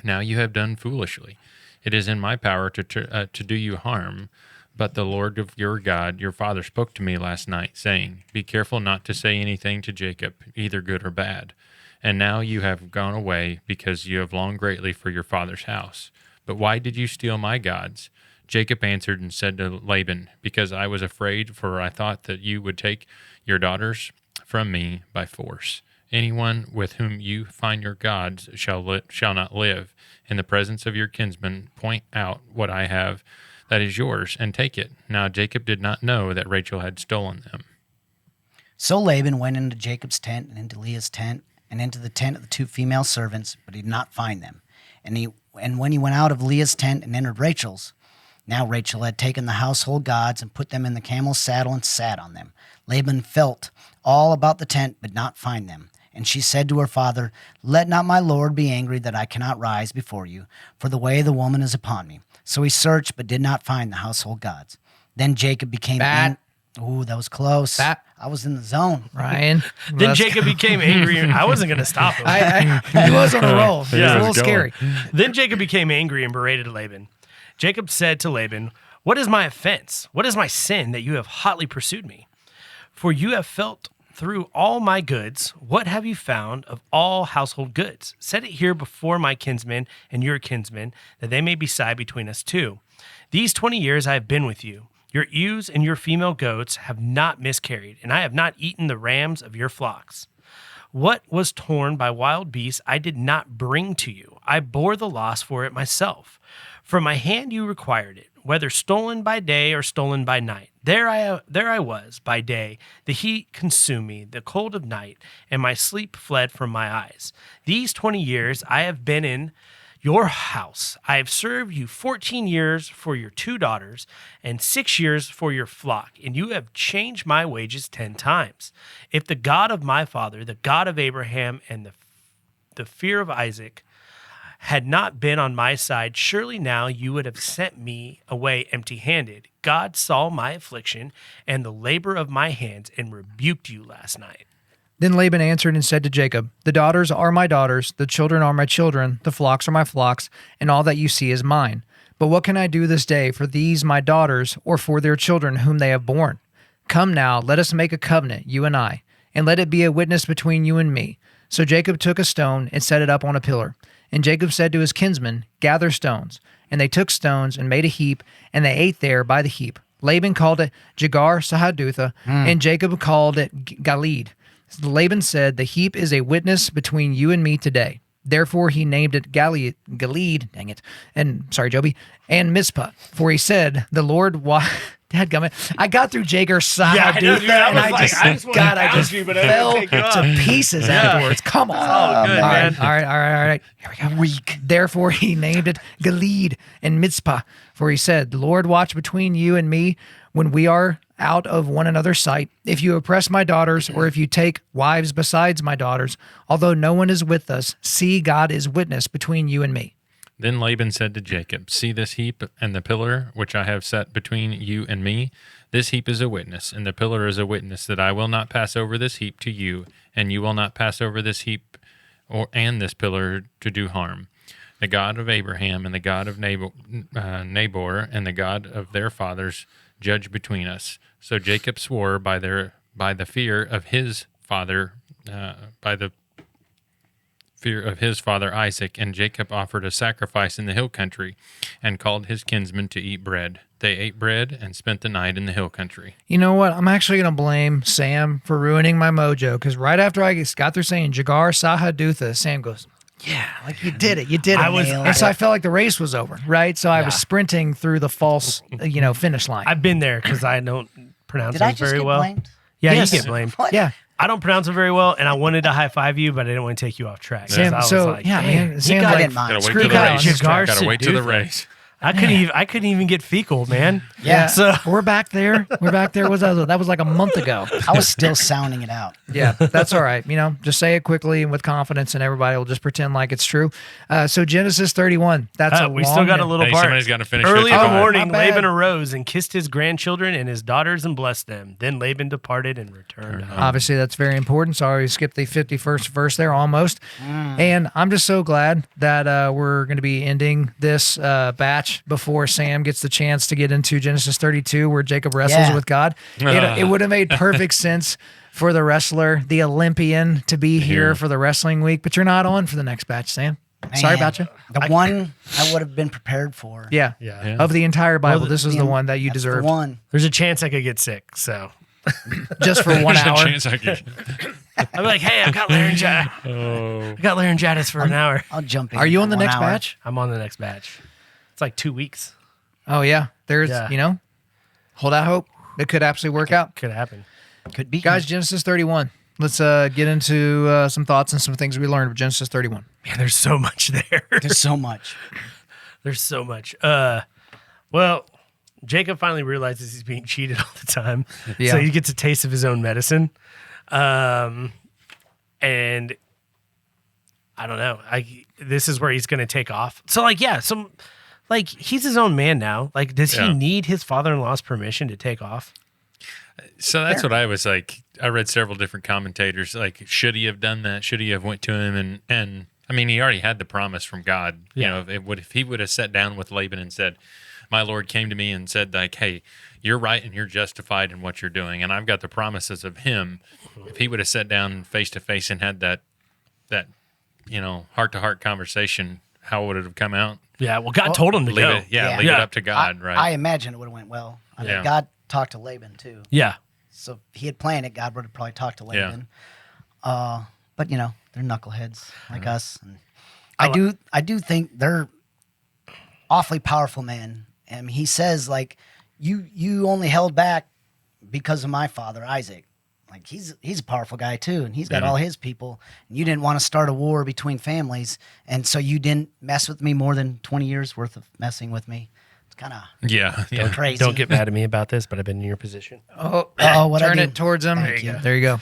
Now you have done foolishly. It is in my power to do you harm, but the Lord of your God, your father, spoke to me last night, saying, Be careful not to say anything to Jacob, either good or bad. And now you have gone away, because you have longed greatly for your father's house. But why did you steal my gods? Jacob answered and said to Laban, Because I was afraid, for I thought that you would take your daughters from me by force. Anyone with whom you find your gods shall not live. In the presence of your kinsmen, point out what I have that is yours, and take it. Now Jacob did not know that Rachel had stolen them. So Laban went into Jacob's tent and into Leah's tent and into the tent of the 2 female servants, but he did not find them. And when he went out of Leah's tent and entered Rachel's, now Rachel had taken the household gods and put them in the camel's saddle and sat on them. Laban felt all about the tent, but not find them. And she said to her father, Let not my lord be angry that I cannot rise before you, for the way of the woman is upon me. So he searched, but did not find the household gods. Then Jacob became angry. Ooh, that was close. Bat. I was in the zone. Ryan. Then Jacob became angry. I wasn't going to stop him. He was on a roll. It was a little scary. Then Jacob became angry and berated Laban. Jacob said to Laban, "What is my offense? What is my sin that you have hotly pursued me? For you have felt through all my goods. What have you found of all household goods? Set it here before my kinsmen and your kinsmen, that they may decide between us two. These 20 years I have been with you. Your ewes and your female goats have not miscarried, and I have not eaten the rams of your flocks. What was torn by wild beasts I did not bring to you. I bore the loss for it myself. From my hand you required it, whether stolen by day or stolen by night. There I was by day. The heat consumed me, the cold of night, and my sleep fled from my eyes. These 20 years I have been in your house. I have served you 14 years for your 2 daughters and 6 years for your flock, and you have changed my wages 10 times. If the God of my father, the God of Abraham, and the fear of Isaac had not been on my side, surely now you would have sent me away empty-handed. God saw my affliction and the labor of my hands and rebuked you last night." Then Laban answered and said to Jacob, "The daughters are my daughters, the children are my children, the flocks are my flocks, and all that you see is mine. But what can I do this day for these my daughters, or for their children whom they have borne? Come now, let us make a covenant, you and I, and let it be a witness between you and me." So Jacob took a stone and set it up on a pillar. And Jacob said to his kinsmen, "Gather stones." And they took stones and made a heap, and they ate there by the heap. Laban called it Jegar-Sahadutha, and Jacob called it Galeed. Laban said, "The heap is a witness between you and me today." Therefore he named it Galeed, dang it, and sorry, Joby, and Mizpah. For he said, "The Lord Dadgummit. I got through Jegar-Sahadutha, and I just fell to pieces afterwards. Come on. Oh, good, man. All right. Here we go. Weak. Therefore he named it Galeed and Mizpah. For he said, "The Lord watch between you and me when we are out of one another's sight. If you oppress my daughters, or if you take wives besides my daughters, although no one is with us, see, God is witness between you and me." Then Laban said to Jacob, "See this heap and the pillar which I have set between you and me? This heap is a witness, and the pillar is a witness that I will not pass over this heap to you, and you will not pass over this heap and this pillar to do harm. The God of Abraham and the God of Nabor and the God of their fathers judge between us." So Jacob swore by the fear of his father, Isaac, and Jacob offered a sacrifice in the hill country and called his kinsmen to eat bread. They ate bread and spent the night in the hill country. You know what? I'm actually going to blame Sam for ruining my mojo, because right after I got through saying Jegar-Sahadutha, Sam goes, "Yeah, like you did it. And so I felt like the race was over, right? So I was sprinting through the false, finish line. I've been there because I don't pronounce Did I them just very get well. blamed? Yeah, Yes. you get blamed. What? Yeah. I don't pronounce them very well, and I wanted to high five you, but I didn't want to take you off track. Sam, I was so, like, yeah, "Dang, man, he Sam's got like, didn't mind. Gotta wait Screw till the Kyle. race. Jagar Gotta wait till the Sidutha. race. I couldn't even get fecal, man. Yeah. So We're back there. That was like a month ago. I was still sounding it out. Yeah, that's all right. Just say it quickly and with confidence, and everybody will just pretend like it's true. So Genesis 31. That's we still got a little Hey, part. somebody's got to finish Early in the 55. morning, My bad. Laban arose and kissed his grandchildren and his daughters and blessed them. Then Laban departed and returned home. Obviously, that's very important. Sorry, we skipped the 51st verse there almost. And I'm just so glad that we're going to be ending this batch before Sam gets the chance to get into Genesis 32, where Jacob wrestles Yeah. with God. It would have made perfect sense for the wrestler, the Olympian, to be here for the wrestling week, but you're not on for the next batch, Sam. Sorry Man, about you. The one I would have been prepared for. Yeah. Yeah. Of the entire Bible, Well, this was the one that you That's deserved. The one. There's a chance I could get sick, so Just for 1 There's a hour. chance I could- I'd be like, "Hey, I got laryngitis. Oh. I got laryngitis for an hour." I'll jump in. Are you for on the 1 next hour. batch? I'm on the next batch. It's like 2 weeks. Oh, yeah. There's, Yeah. hold out hope. It could absolutely work out. Could happen. Could be. Guys, Genesis 31. Let's get into some thoughts and some things we learned with Genesis 31. Man, there's so much there. There's so much. There's so much. Well, Jacob finally realizes he's being cheated all the time. Yeah. So he gets a taste of his own medicine. And I don't know. This is where he's going to take off. So he's his own man now. Like, does he Yeah. need his father-in-law's permission to take off? So that's what I was like. I read several different commentators. Like, should he have done that? Should he have went to him? And I mean, he already had the promise from God. You know, if he would have sat down with Laban and said, "My Lord came to me and said, like, hey, you're right and you're justified in what you're doing, and I've got the promises of Him." If he would have sat down face to face and had that heart to heart conversation, how would it have come out? Yeah, well, God told him to Leave go. it, leave it up to God, right? I imagine it would have went well. I mean, God talked to Laban too. Yeah. So if he had planned it, God would have probably talked to Laban. But they're knuckleheads like us. And I do think they're awfully powerful men. And he says, like, you only held back because of my father Isaac. Like, he's a powerful guy too, and he's got all his people. And you didn't want to start a war between families, and so you didn't mess with me more than 20 years worth of messing with me. It's kind of crazy. Don't get mad at me about this, but I've been in your position. Turn it towards him. There you go.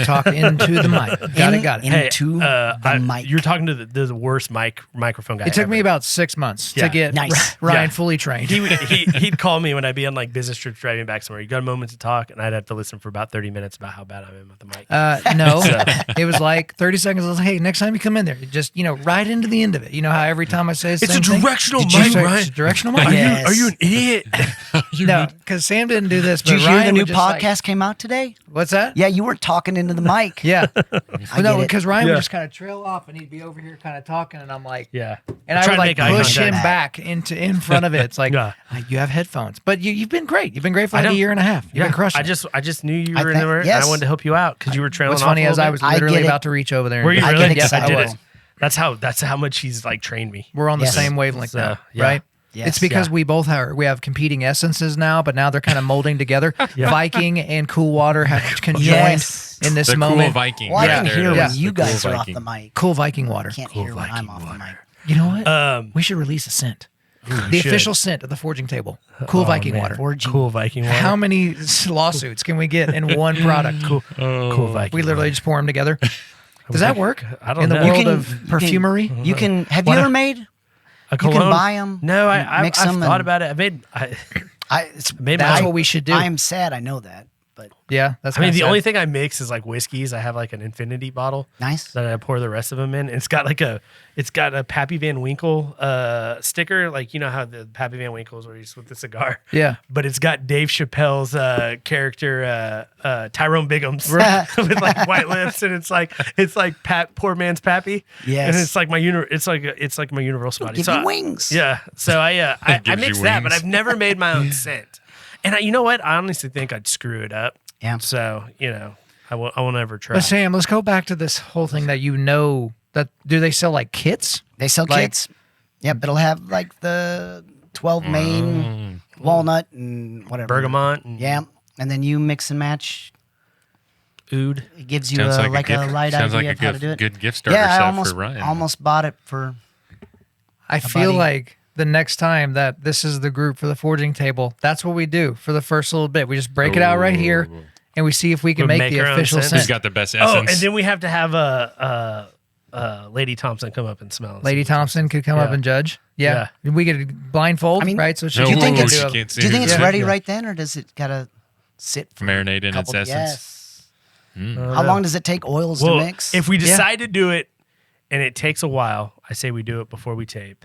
Talk into the mic. Got it. Into the mic. You're talking to the worst microphone guy. It took me about 6 months to get Ryan fully trained. He'd call me when I'd be on like business trips driving back somewhere. You got a moment to talk, and I'd have to listen for about 30 minutes about how bad I am with the mic. No, it was like 30 seconds. I was like, hey, next time you come in there, just right into the end of it. You know how every time I say it's a directional mic, right? It's a directional mic. Yes. Are you an idiot? No, because Sam didn't do this. But Did you hear Ryan the new would just, podcast came out today? What's that? Yeah, you were talking into the mic. Yeah. No, get it. because Ryan would just kind of trail off and he'd be over here kind of talking, and I'm like, Yeah. and I would to like make eye push him contact. back in front of it. It's like, Yeah. you have headphones, but you've been great. You've been great for I like a know. year and a half. You've been crushing. I just knew you I were in think- there, and yes. I wanted to help you out because you were trailing What's off funny a little is I bit. was I literally get it. about to reach over there. Were you I really? get Yes, I did excited. it. That's how much he's like trained me. We're on the Yes. same wavelength So, now, yeah. right? Yes. It's because we both have competing essences now, but now they're kind of molding together. Viking and Cool Water have conjoined Yes. in this The moment. cool Viking. Well, I right can there hear it when is. you The cool guys are off Viking. the mic. Cool Viking water. I can't hear when I'm off the mic. You know what? We should release a scent. The official scent of the forging table. Cool Viking water. Cool Viking water. How many lawsuits can we get in one product? cool Viking? We literally just pour them together. Does that work? I don't in the know. world You can- of perfumery? You can. Have you ever made? A You can cologne? buy 'em, No, I've mix 'em thought and- about it. Maybe That's I- what we should do. I am sad. I know that, but Yeah, that's. I mean, kinda the sad. only thing I mix is like whiskeys. I have like an infinity bottle nice. that I pour the rest of them in. And it's got a Pappy Van Winkle sticker, like you know how the Pappy Van Winkles where he's with the cigar. Yeah. But it's got Dave Chappelle's character Tyrone Biggums with like white lips, and it's like poor man's Pappy. Yes. and it's like my it's like my universal body. Give So you wings. Yeah, so I gives mix you that, but wings. I've never made my own scent. And you know what? I honestly think I'd screw it up. Yeah. So I won't ever try. But Sam, let's go back to this whole thing that that do they sell like kits? They sell Like- kits. Yep, it'll have like the 12 main walnut and whatever. Bergamot and Yeah, and then you mix and match. oud. It gives you Sounds a like a gift- light sounds idea like of how to do it. good gift starter Yeah, I set for Ryan. almost bought it for. I feel buddy. like the next time that this is the group for the forging table, that's what we do for the first little bit. We just break it out right here, and we see if we can We make make the our own official scent. scent. Who's got the best Oh, essence? and then we have to have Lady Thompson come up and smell it. Lady Thompson could come up Yeah. and judge. Yeah. We could blindfold, I mean, right? So she No, Do you can think ooh, it's- she do can't see Do you think who's it's it. ready right then, or does it gotta sit for Marinate in a its couple? essence. Yes. How long does it take oils Well, to mix? if we decide to do it and it takes a while, I say we do it before we tape.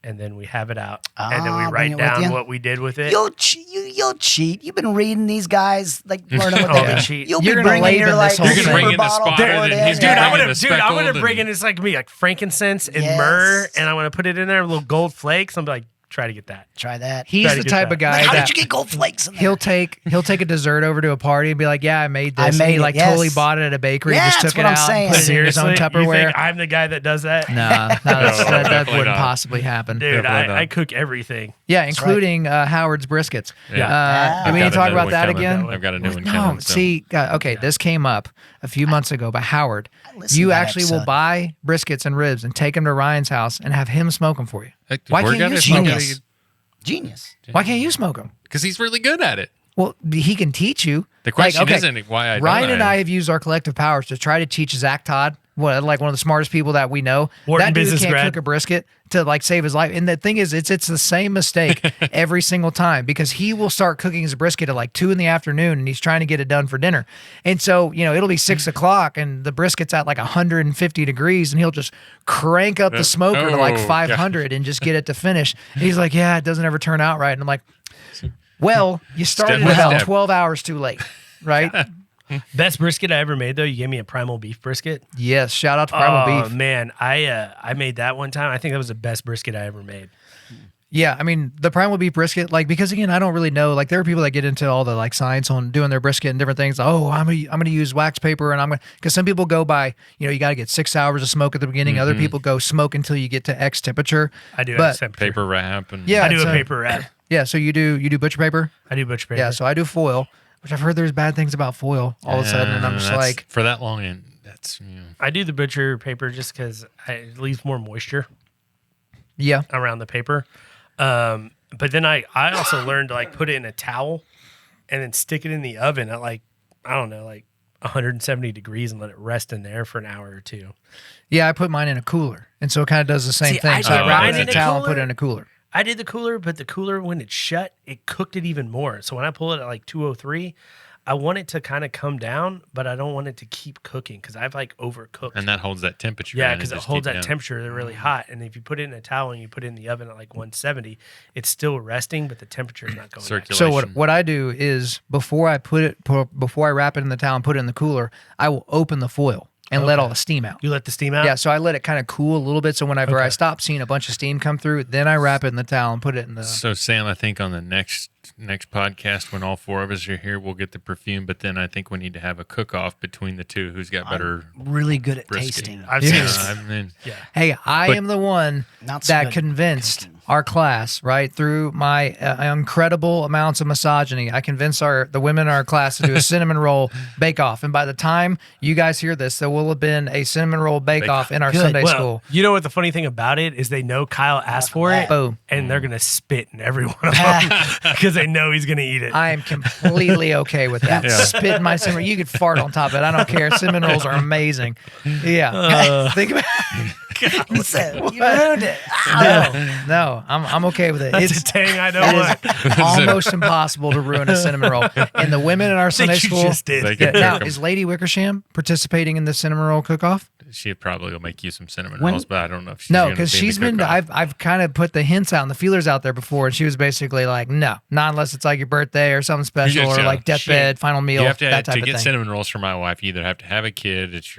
And then we have it out, and then we bring write it with down you. what we did with it. You'll cheat. You've been reading these guys, like learning what Oh, they yeah. do. cheat. You'll You're be gonna bringing your Laban like this whole You're gonna thing. bring super in the bottle, spotted pour it and in. he's Dude, gonna I'm bring in gonna, the dude, I'm gonna speckled bring in. and- It's like gonna be like frankincense and Yes. myrrh, and I'm gonna put it in there, little gold flakes. I'm like, try to get that. Try that. He's Try to the get type that. of guy Like, how that did you get gold flakes in there? he'll take a dessert over to a party and be like, "Yeah, I made this." I and made he it, like yes. totally bought it at a bakery, Yeah, just that's took it what I'm out, saying. and put it in his own Seriously, you Tupperware. think I'm the guy that does that? Nah, that definitely wouldn't not. possibly happen. Dude, Definitely not. I cook everything. Yeah, including Howard's briskets. Yeah. And we I've need to got talk another about one that coming. again. I've got a new one No, coming. so- see, okay, this came up a few months ago, but Howard, listened you to that actually will episode. buy briskets and ribs and take them to Ryan's house and have him smoke them for you. Heck, Why we're can't gonna you smoke smoke it. Genius. Genius. Why can't you smoke them? Because he's really good at it. Well, he can teach you. The question Like, okay, isn't why I don't. Ryan and I have used our collective powers to try to teach Zach Todd one of the smartest people that we know. Wharton That dude business can't grad. cook a brisket to like save his life. And the thing is, it's the same mistake every single time, because he will start cooking his brisket at like 2 p.m. and he's trying to get it done for dinner. And so, it'll be 6 o'clock and the brisket's at like 150 degrees and he'll just crank up the smoker to like 500 and just get it to finish. And he's like, yeah, it doesn't ever turn out right. And I'm like, well, you started by about step. 12 hours too late, right? Best brisket I ever made, though, you gave me a Primal Beef brisket. Yes, shout out to Primal Beef. Man, I made that one time. I think that was the best brisket I ever made. Yeah, I mean, the Primal Beef brisket, like, because again, I don't really know, like, there are people that get into all the like science on doing their brisket and different things. Oh, I'm gonna use wax paper, and because some people go by, you got to get 6 hours of smoke at the beginning. Other people go smoke until you get to X temperature. I do But- accept Paper wrap and Yeah, I do a so- paper wrap. Yeah, so you do butcher paper. I do butcher paper. Yeah, so I do foil, which I've heard there's bad things about foil all of a sudden, and I'm just that's- like, for that long, and that's I do the butcher paper just because it leaves more moisture yeah, around the paper. But then I also learned to like put it in a towel and then stick it in the oven at like, I don't know, like 170 degrees and let it rest in there for an hour or two. yeah, I put mine in a cooler, and so it kind of does the same See, thing. I So I did wrap mine it in in a a towel and put cooler. it in a cooler. I did the cooler, but the cooler, when it's shut, it cooked it even more. So when I pull it at like 203, I want it to kind of come down, but I don't want it to keep cooking because I've like overcooked. and that holds that temperature. Yeah, in and because it just holds keep that down. temperature. They're really hot. And if you put it in a towel and you put it in the oven at like 170, it's still resting, but the temperature is not going down. Circulation. So what I do is before I wrap it in the towel and put it in the cooler, I will open the foil and let all the steam out. You let the steam out? Yeah, so I let it kind of cool a little bit. So whenever I stop seeing a bunch of steam come through, then I wrap it in the towel and put it in the. So Sam, I think on the next podcast when all four of us are here, we'll get the perfume. But then I think we need to have a cook-off between the two. Who's got better? Really good at Brisket. tasting. I've seen Yes. it. I mean, Hey, I But- am the one Not so that good convinced cooking. our class, right, through my incredible amounts of misogyny. I convinced the women in our class to do a cinnamon roll bake-off. And by the time you guys hear this, there will have been a cinnamon roll bake-off in our Good. Sunday Well, school. you know what the funny thing about it is they know Kyle asked for it, Boom. and they're going to spit in every one of them because they know he's going to eat it. I am completely okay with that. Yeah. Spit in my cinnamon. You could fart on top of it. I don't care. Cinnamon rolls are amazing. Yeah. Think about He said, you ruined it. No, I'm okay with it. That's It's a tang I don't want. almost impossible to ruin a cinnamon roll. And the women in our I think Sunday you school. just did. They Yeah, can now, cook 'em. is Lady Wickersham participating in the cinnamon roll cook-off? She probably will make you some cinnamon When- rolls, but I don't know if she's No, gonna because be in the she's been. cook-off. I've kind of put the hints out and the feelers out there before, and she was basically like, "No, not unless it's like your birthday or something special, or Yeah, like deathbed, final meal, You have to that type to of get thing." cinnamon rolls for my wife. You either have to have a kid. It's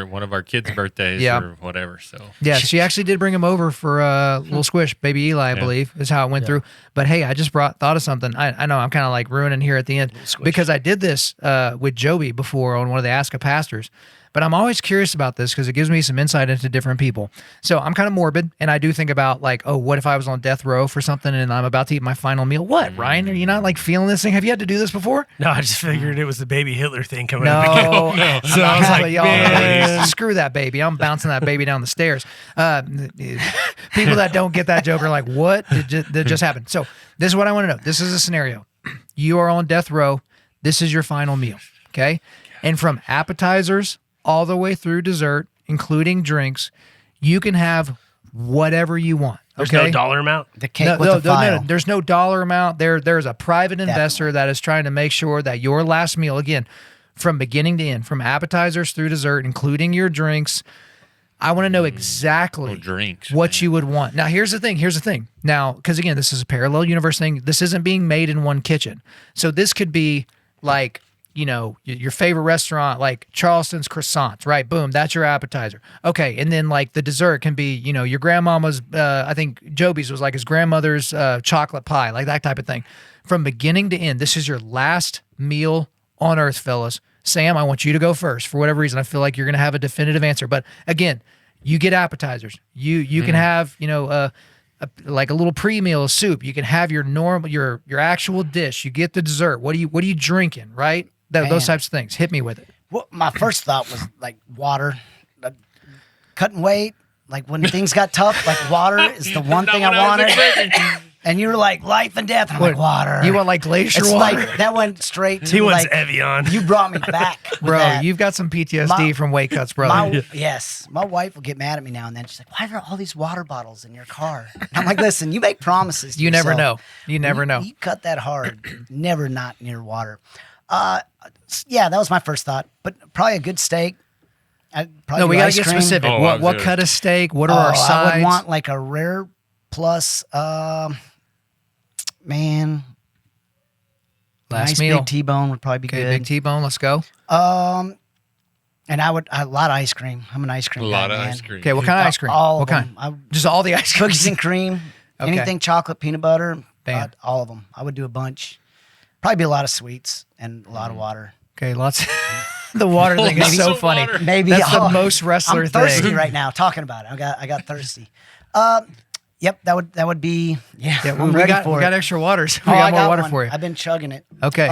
one of our kids' birthdays Yeah. or whatever. So Yeah, she actually did bring him over for little squish, baby Eli, I believe, is how it went through. But hey, I just thought of something. I know I'm kind of like ruining here at the end because I did this with Joby before on one of the Ask a Pastors. But I'm always curious about this because it gives me some insight into different people. So I'm kind of morbid, and I do think about like, oh, what if I was on death row for something and I'm about to eat my final meal? What, Ryan? Are you not like feeling this thing? Have you had to do this before? No, I just figured it was the baby Hitler thing coming No, up again. So I was like, man. screw that baby. I'm bouncing that baby down the stairs. People that don't get that joke are like, what did just happen? So this is what I want to know. This is a scenario. You are on death row. This is your final meal. Okay. And from appetizers all the way through dessert, including drinks, you can have whatever you want. There's Okay. no dollar amount. The cake with the file. There's no dollar amount. There's a private investor that is trying to make sure that your last meal, again, from beginning to end, from appetizers through dessert, including your drinks, I want to know exactly drinks, what you would want. Now, here's the thing. Now, because again, this is a parallel universe thing. This isn't being made in one kitchen. So this could be like, you know, your favorite restaurant, like Charleston's croissants, right? Boom, that's your appetizer. Okay, and then like the dessert can be, you know, your grandmama's, I think Joby's was like his grandmother's chocolate pie, like that type of thing. From beginning to end, this is your last meal on earth, fellas. Sam, I want you to go first. For whatever reason, I feel like you're going to have a definitive answer. But again, you get appetizers. You can have, you know, like a little pre-meal soup. You can have your normal, your actual dish. You get the dessert. What are you drinking, right? Those Man. types of things. Hit me with it. Well, my first thought was like water, cutting weight. Like when things got tough, like water is the one thing I wanted. And you were like, life and death. And I'm What, like, water. You want like glacier It's water? like, that went straight to He wants like, Evian. you brought me back. with Bro, that. you've got some PTSD from weight cuts, brother. Yes. My wife will get mad at me now and then. She's like, why are there all these water bottles in your car? And I'm like, listen, you make promises to You never yourself. know. You never know. You cut that hard. Never not near water. Yeah, that was my first thought. But probably a good steak. No, we got to ice get cream. specific. Oh, What cut of steak? What are our I sides? would want like a rare plus, man. Last nice meal. big T-bone would probably be Okay, good. big T-bone. Let's go. And a lot of ice cream. I'm an ice cream A guy, lot of man. ice cream. Okay, what kind of ice cream? All What of kind? them. Just all the ice cream. Cookies and cream. Okay. Anything chocolate, peanut butter. Bam. All of them. I would do a bunch. Probably be a lot of sweets and a lot of water. Okay, lots. The water thing is so funny. water. Maybe That's the I'll- most wrestler I'm thirsty thing. right now talking about it. I got thirsty. Yep, that would be Yeah, I'm we ready got for we it. got extra waters. We Oh, got I more water one. for you. I've been chugging it. Okay.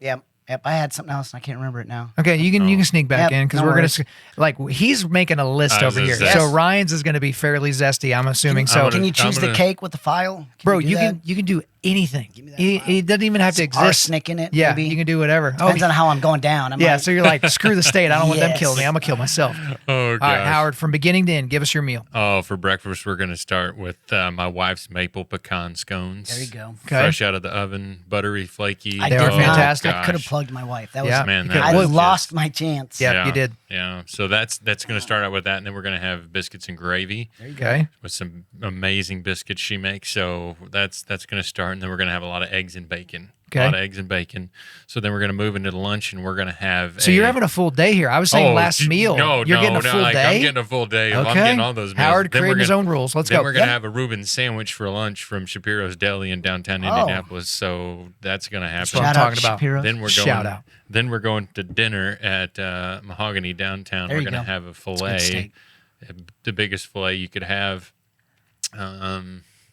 Yep. I had something else and I can't remember it now. Okay, you can sneak back Yep, in because no we're worries. gonna like he's making a list I over was here. gonna say. So Yes. Ryan's is gonna be fairly zesty, I'm assuming. So, Can you choose the gonna- cake with the file? Can bro, do you that? can do anything. me that It doesn't even have to exist. Arsenic in it. Yeah, maybe. you can do whatever. Depends on how I'm going down. I'm yeah. like, So you're like, screw the state. I don't want them Yes. killing me. I'm gonna kill myself. Oh, All gosh. right, Howard. From beginning to end, give us your meal. Oh, for breakfast, we're going to start with my wife's maple pecan scones. there you go. Okay. Fresh out of the oven, buttery, flaky. I They did are not- fantastic. I could have gosh. plugged my wife. That Yeah. was Man, Okay, that I was lost just- my chance. Yeah, you did. Yeah. So that's going to start out with that, and then we're going to have biscuits and gravy Okay. with some amazing biscuits she makes. So that's going to start, and then we're going to have a lot of eggs and bacon. Okay. A lot of eggs and bacon. So then we're going to move into the lunch, and we're going to have. So you're having a full day here. I was saying last meal. No, you're getting a full like, day. I'm getting a full day. Okay. I'm getting all those meals. Howard Then we're creating his gonna- own rules. Let's Then go. we're going to Yep. have a Reuben sandwich for lunch from Shapiro's Deli in downtown Oh. Indianapolis. So that's going to happen. what I'm Shout talking out about. Shapiro. Then we're going. Shout out. Then we're going to dinner at Mahogany downtown. There We're you going to go. have a good fillet, steak. the biggest fillet you could have.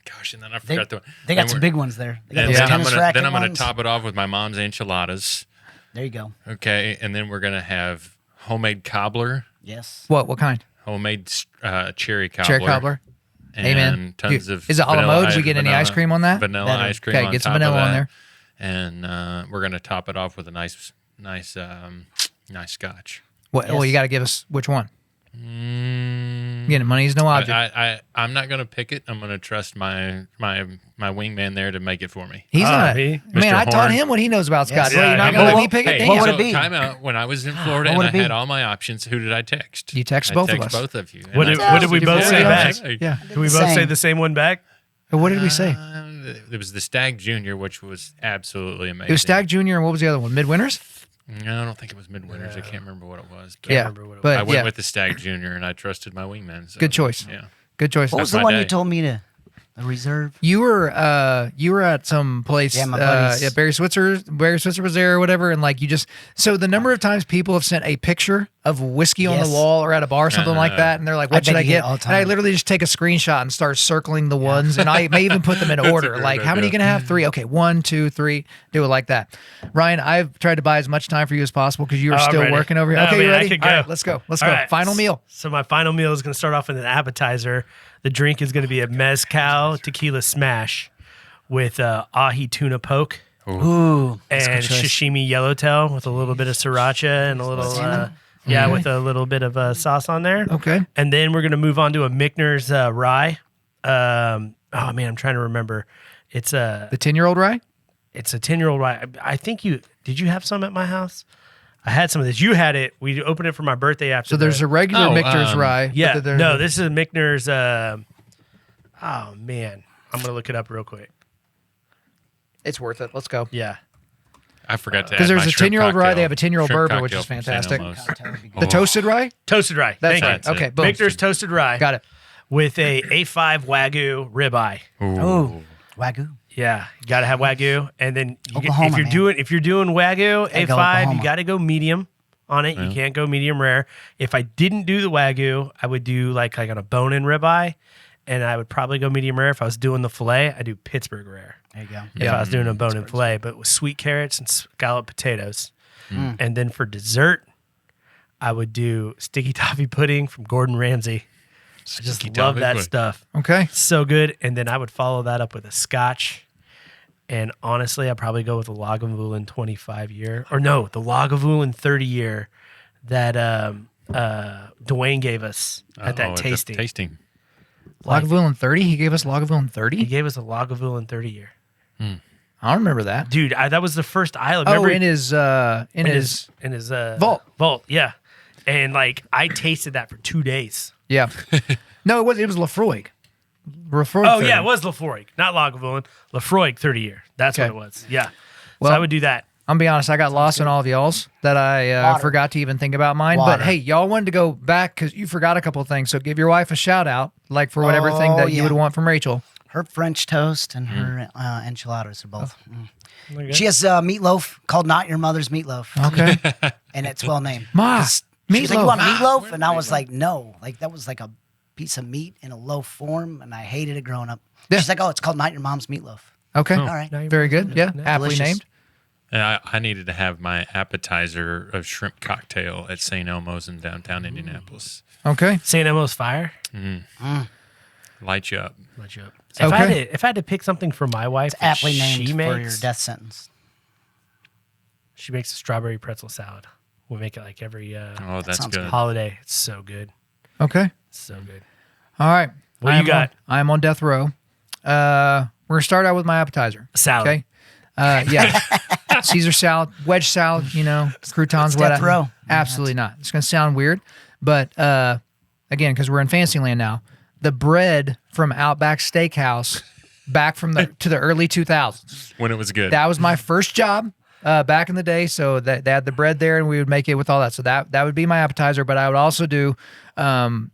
Gosh, and then I forgot the. They then got some we're- big ones there. They got And those then I'm tennis gonna racket then I'm gonna ones. top it off with my mom's enchiladas. There you go. Okay, and then we're gonna have homemade cobbler, Yes. What kind? homemade cherry cobbler. Cherry cobbler. And Amen. tons Dude, of. is it a la vanilla mode? Did we get any vanilla- ice cream on that? Vanilla Better. ice cream. Okay, on get some top of vanilla on that. there. And we're gonna top it off with a nice scotch. What? Well, Yes. you got to give us which one. Again, money is no object. I'm not gonna pick it. I'm gonna trust my wingman there to make it for me. He's not. me? Man, Mr. I taught Horn. him what he knows about Scott. Yes. Well, you're not Yeah, gonna let well, me pick it. Hey, Damn. what would it so be? time out. When I was in Florida What and would I it be? had all my options, who did I text? You text I both of text us. both of you. What And did, I what did we texted both you say both. back? Hey, Yeah. Did we both say Same. the same one back? What did we say? It was the Stag Junior, which was absolutely amazing. It was Stag Junior, and what was the other one? Midwinters. No, I don't think it was Midwinters. I can't remember what it was. But Yeah, remember what it but I went yeah, with the Stag Junior, and I trusted my wingman. So, Good choice. Yeah. good choice. What was That's the my one day. you told me to the reserve? You were at some place. Yeah, my buddies. Yeah, Barry Switzer was there or whatever, and like you just so the number of times people have sent a picture of whiskey on Yes. the wall or at a bar or something like that, and they're like, I "What should bet I you get get?" it all the And I time. literally just take a screenshot and start circling the ones, and I may even put them in order. great Like, how many are you idea. gonna have? 3. Okay, 1, 2, 3. Do it like that. Ryan, I've tried to buy as much time for you as possible because you are Oh, I'm still ready. working over here. No, Okay, man, you I ready? could All go. right, let's go. Let's All go. right. Final meal. So my final meal is going to start off with an appetizer. The drink is going to be a mezcal tequila smash with ahi tuna poke Ooh. that's a and good choice. sashimi yellowtail with a little bit of siracha and a little with a little bit of sauce on there. Okay. And then we're going to move on to a Michner's rye. Oh man, I'm trying to remember. It's a The 10-year-old rye. it's a 10-year-old rye. I think did you have some at my house? I had some of this. You had it. We opened it for my birthday after. So there's a regular Oh, Michter's rye. but yeah. there's No, this is a Michner's. Oh man, I'm gonna look it up real quick. it's worth it. Let's go. Yeah. I forgot to Because add there's my a shrimp 10-year-old rye. cocktail. They have a 10-year-old Shrimp bourbon, which is cocktail from St. fantastic. Elmo's. Cocktail would be The good. toasted rye. Toasted rye. That's Thank right. you. That's it. Okay, boom. Michner's toasted rye. Got it. With a A5 Wagyu ribeye. Ooh. Wagyu. Yeah, you gotta have Wagyu, and then Oklahoma, if you're doing Wagyu Gotta go A5, Oklahoma. you got to go medium on it. You can't go medium rare. If I didn't do the Wagyu, I would do like on a bone-in ribeye, and I would probably go medium rare. If I was doing the fillet, I do Pittsburgh rare. There you go. If I was doing a bone-in fillet, but with sweet carrots and scalloped potatoes. And then for dessert, I would do sticky toffee pudding from Gordon Ramsay. I just Keep love telling that me. stuff. Okay. So good. And then I would follow that up with a Scotch. And honestly, I'd probably go with the Lagavulin 25 year, or no, the Lagavulin 30 year that Dwayne gave us at that At the tasting. tasting. Lagavulin 30? He gave us Lagavulin He 30? gave us a Lagavulin 30 year. I don't remember that. Dude, that was the first island. Oh, Remember in his vault. vault. Yeah. And like I tasted that for 2 days. Yeah. No, it was Lafroig. Lafroig Oh 30. yeah, it was Lafroig, not Lagavulin. Lafroig 30 year. That's Okay. what it was. Yeah. Well, so I would do that. I'm gonna be honest, I got lost in all of y'all's that I Water. forgot to even think about mine. Water. But hey, y'all wanted to go back because you forgot a couple of things. So give your wife a shout out, like for whatever thing that you yeah. would want from Rachel. Her French toast and her enchiladas are both. Okay. She has meatloaf called Not Your Mother's Meatloaf, Okay. and it's well named. Ma, 'Cause she was like, "You meatloaf." want meatloaf?" And I was like, "No." Like that was like a piece of meat in a loaf form, and I hated it growing up. Yeah. She's like, "Oh, it's called Not Your Mom's Meatloaf." Okay. All right. Very good. Yeah. Aptly Delicious. named. And I needed to have my appetizer of shrimp cocktail at St. Elmo's in downtown Indianapolis. Okay. St. Elmo's Fire. Light you up. Let you up. Okay. If I had to pick something for my wife, It's aptly that named she for your makes, death sentence. she makes a strawberry pretzel salad. We make it like every Oh, that's sounds good. holiday. It's so good. Okay. So good. All right. What I you am got? I'm on death row. We're gonna start out with my appetizer. Salad. Okay. Yeah. Caesar salad, wedge salad, croutons, It's what? death row. Absolutely not. It's gonna sound weird, but again, because we're in Fantasyland now, the bread from Outback Steakhouse, back from to the early 2000s. When it was good. That was my first job back in the day. So they had the bread there, and we would make it with all that. So that would be my appetizer. But I would also do some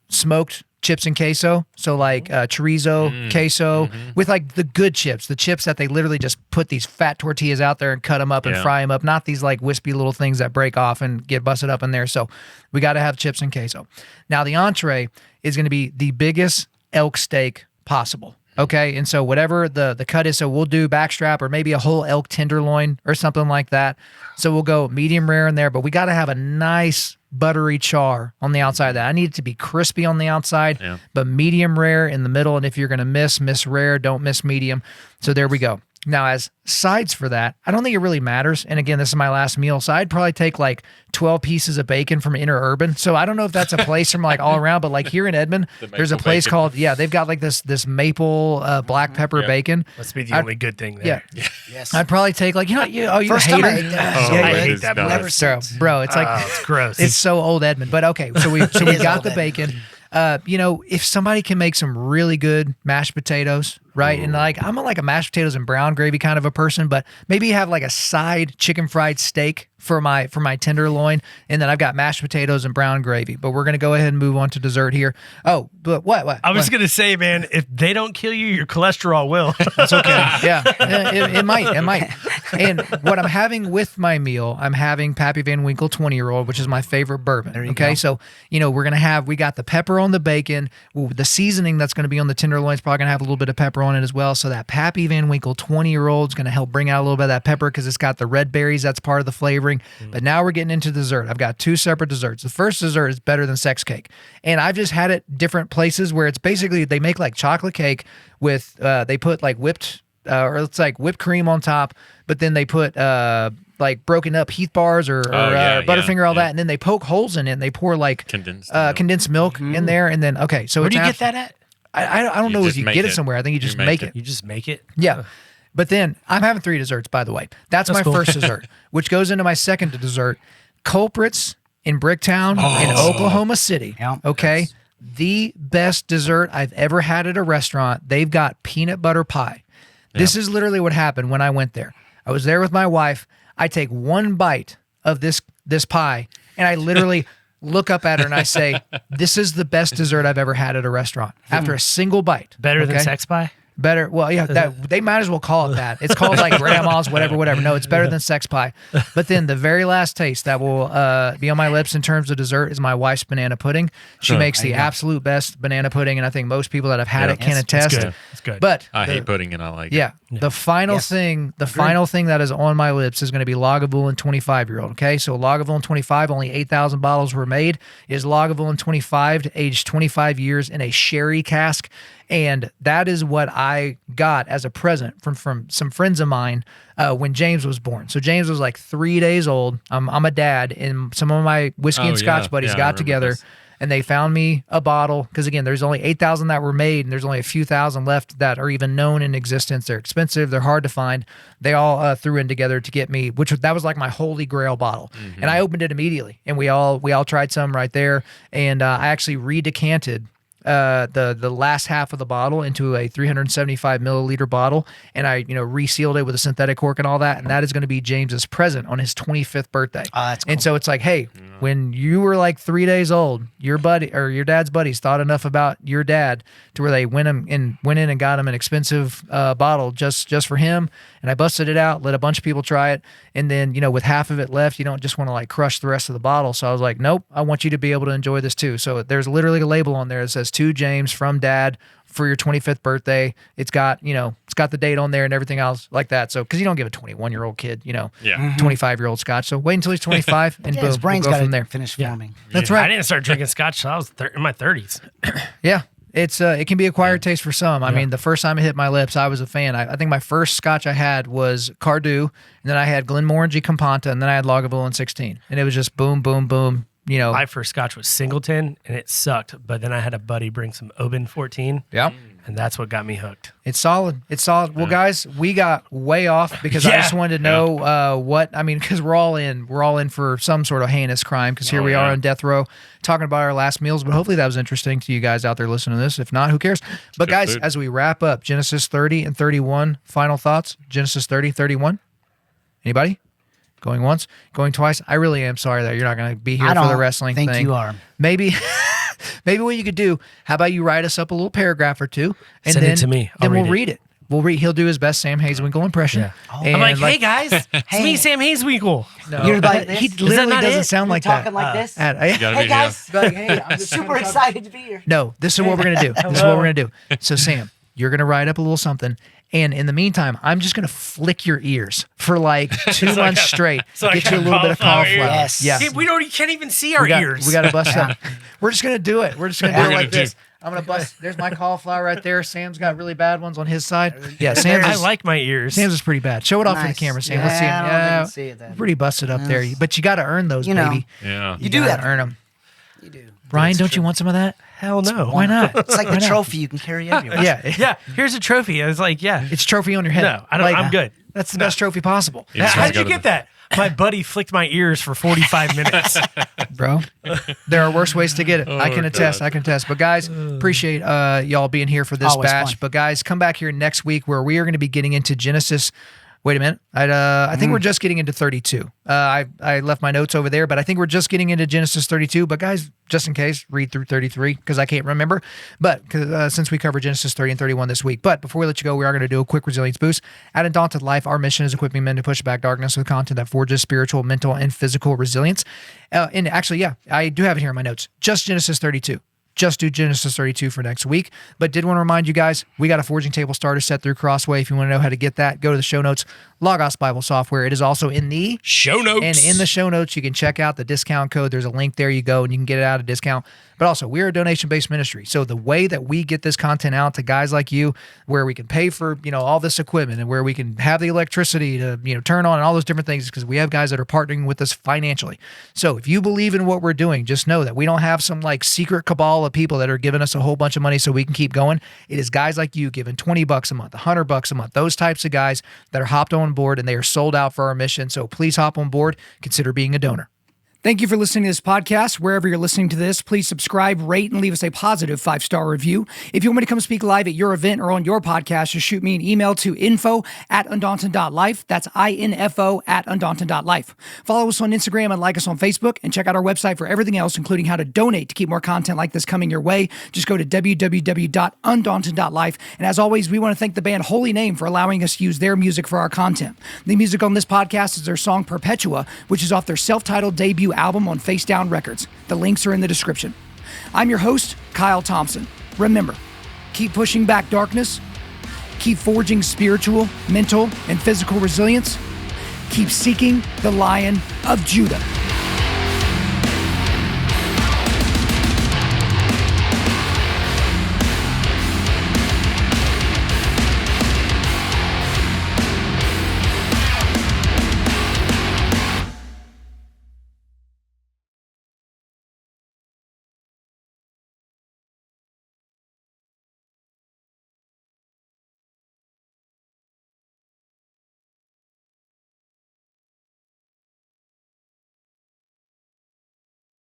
smoked chips and queso. So like chorizo, queso, with like the good chips, the chips that they literally just put these fat tortillas out there and cut them up and Yeah. fry them up. Not these like wispy little things that break off and get busted up in there. So we got to have chips and queso. Now the entree is going to be the biggest elk steak possible. Okay. And so whatever the cut is, so we'll do backstrap or maybe a whole elk tenderloin or something like that. So we'll go medium rare in there, but we got to have a nice buttery char on the outside of that. I need it to be crispy on the outside, Yeah. but medium rare in the middle. And if you're going to miss rare, don't miss medium. So there we go. Now, as sides for that, I don't think it really matters. And again, this is my last meal. So I'd probably take like 12 pieces of bacon from Interurban. So I don't know if that's a place from like all around, but like here in Edmond, there's a maple place bacon. called, they've got like this maple black pepper Yeah. bacon. Must be the only good thing there. Yeah. Yes. I'd probably take like, you're a First time I hater. ate that. Oh, Yeah, I it hate is that not. Never So, since. bro, it's like, Oh, it's gross. it's so old Edmond, but okay. So we is got old the bacon. If somebody can make some really good mashed potatoes, right? And like I'm like a mashed potatoes and brown gravy kind of a person, but maybe have like a side chicken fried steak for my tenderloin, and then I've got mashed potatoes and brown gravy. But we're gonna go ahead and move on to dessert here. Oh, but what? I was What? gonna say, man, if they don't kill you, your cholesterol will. It's okay. Yeah, it might. And what I'm having with my meal, I'm having Pappy Van Winkle 20-year-old, which is my favorite bourbon. Okay, so we got the pepper on the bacon. Well, the seasoning that's going to be on the tenderloin is probably going to have a little bit of pepper on it as well. So that Pappy Van Winkle 20-year-old is going to help bring out a little bit of that pepper because it's got the red berries. That's part of the flavoring. But now we're getting into dessert. I've got two separate desserts. The first dessert is better than sex cake, and I've just had it different places where it's basically they make like chocolate cake with they put like whipped or it's like whipped cream on top, but then they put like broken up Heath bars or Butterfinger, all that, and then they poke holes in it and they pour like condensed milk in there, and then so Where it's do you get that at? I don't know if just you make get it it. somewhere. I think you just make it. You just make it. Yeah. But then I'm having three desserts, by the way. That's my cool. first dessert, which goes into my second dessert. Culprits in Bricktown in Oklahoma City. Yeah. Okay. Yes. The best dessert I've ever had at a restaurant. They've got peanut butter pie. This is literally what happened when I went there. I was there with my wife. I take one bite of this pie and I literally look up at her and I say, "This is the best dessert I've ever had at a restaurant." After a single bite. Better than Okay? sex pie? Better, well, yeah, that they might as well call it that. It's called like grandma's, whatever. No, it's better than sex pie. But then the very last taste that will be on my lips in terms of dessert is my wife's banana pudding. She makes the absolute best banana pudding, and I think most people that have had it can attest. It's good. But I hate pudding and I like it. yeah, the final thing, final thing that is on my lips is going to be Lagavulin 25-year-old. Okay, so Lagavulin 25, only 8,000 bottles were made. Is Lagavulin 25 aged 25 years in a sherry cask. And that is what I got as a present from some friends of mine when James was born. So James was like 3 days old. I'm a dad, and some of my whiskey and scotch buddies got together, and they found me a bottle. Because again, there's only 8,000 that were made, and there's only a few thousand left that are even known in existence. They're expensive. They're hard to find. They all threw in together to get me, that was like my holy grail bottle. Mm-hmm. And I opened it immediately, and we all tried some right there. And I actually redecanted the last half of the bottle into a 375 milliliter bottle, and I resealed it with a synthetic cork and all that, and that is going to be James's present on his 25th birthday. That's cool. And so it's like, hey, when you were like 3 days old, your buddy or your dad's buddies thought enough about your dad to where they went in and got him an expensive bottle just for him, and I busted it out, let a bunch of people try it, and then with half of it left, you don't just want to like crush the rest of the bottle. So I was like, nope, I want you to be able to enjoy this too. So there's literally a label on there that says to James from Dad for your 25th birthday. It's got the date on there and everything else like that. So because you don't give a 21-year-old kid 25-year-old scotch. So wait until he's 25 and boom, his brain's we'll go got from there. to finish forming. That's right. I didn't start drinking scotch till I was in my 30s. Yeah. It's it can be acquired taste for some. I mean, the first time it hit my lips, I was a fan. I think my first scotch I had was Cardew, and then I had Glenmorangie Componta, and then I had Lagavulin 16, and it was just boom, boom, boom. My first scotch was Singleton, and it sucked. But then I had a buddy bring some Oban 14. Yep. And that's what got me hooked. It's solid. Well, guys, we got way off because I just wanted to know because we're all in for some sort of heinous crime because here we are on death row talking about our last meals. But hopefully that was interesting to you guys out there listening to this. If not, who cares? But guys, as we wrap up Genesis 30 and 31, final thoughts. Genesis 30, 31. Anybody? Going once, going twice. I really am sorry that you're not going to be here for the wrestling thing. I think you are. Maybe what you could do, how about you write us up a little paragraph or two, and Send then it to me. Then we'll read it. He'll do his best Sam Hazewinkle impression. Yeah. And I'm like, hey guys, it's me, Sam Hazewinkle. No, You're like this? he literally doesn't sound like that. Talking like this. Hey guys, Hey, I'm just super excited to be here. No, this is what we're gonna do. This is what we're gonna do. So Sam, you're gonna write up a little something. And in the meantime, I'm just going to flick your ears for like 2 months straight. Get you a little bit of cauliflower. Yes. Yeah. See, you can't even see our ears. We got to bust up. We're just going to do it. We're just going to do it like this. I'm going to bust. There's my cauliflower right there. Sam's got really bad ones on his side. Yeah, I like my ears. Sam's is pretty bad. Show it off for the camera, Sam. Let's see him. I don't see it then. Pretty busted up there. But you got to earn those, baby. Yeah. You do that. Earn them. You do. Brian, don't you want some of that? Hell no. Why not? It's like the trophy you can carry everywhere. Yeah. Here's a trophy. I was like, It's trophy on your head. No, I don't. I'm good. That's the best trophy possible. How did you get that? My buddy flicked my ears for 45 minutes. Bro, there are worse ways to get it. I can attest. But guys, appreciate y'all being here for this Always batch. fun. But guys, come back here next week where we are going to be getting into Genesis. Wait a minute. I think we're just getting into 32. I left my notes over there, but I think we're just getting into Genesis 32. But guys, just in case, read through 33 because I can't remember. But since we covered Genesis 30 and 31 this week. But before we let you go, we are going to do a quick resilience boost. At Undaunted.Life, our mission is equipping men to push back darkness with content that forges spiritual, mental, and physical resilience. And actually, I do have it here in my notes. Just Genesis 32. Just do Genesis 32 for next week. But did want to remind you guys, we got a forging table starter set through Crossway. If you want to know how to get that, go to the show notes. Logos Bible software. It is also in the show notes. And in the show notes, you can check out the discount code. There's a link there. You go and you can get it out of discount. But also, we're a donation-based ministry. So the way that we get this content out to guys like you, where we can pay for, all this equipment and where we can have the electricity to, turn on and all those different things, is because we have guys that are partnering with us financially. So if you believe in what we're doing, just know that we don't have some like secret cabal of people that are giving us a whole bunch of money so we can keep going. It is guys like you giving $20 a month, $100 a month, those types of guys that are hopped on board and they are sold out for our mission. So please hop on board. Consider being a donor. Thank you for listening to this podcast. Wherever you're listening to this, please subscribe, rate, and leave us a positive 5-star review. If you want me to come speak live at your event or on your podcast, just shoot me an email to info@Undaunted.Life. That's info@Undaunted.Life. Follow us on Instagram and like us on Facebook, and check out our website for everything else, including how to donate to keep more content like this coming your way. Just go to www.Undaunted.Life. And as always, we want to thank the band Holy Name for allowing us to use their music for our content. The music on this podcast is their song Perpetua, which is off their self-titled debut album on Face Down Records. The links are in the description. I'm your host, Kyle Thompson. Remember, keep pushing back darkness, keep forging spiritual, mental, and physical resilience, keep seeking the Lion of Judah.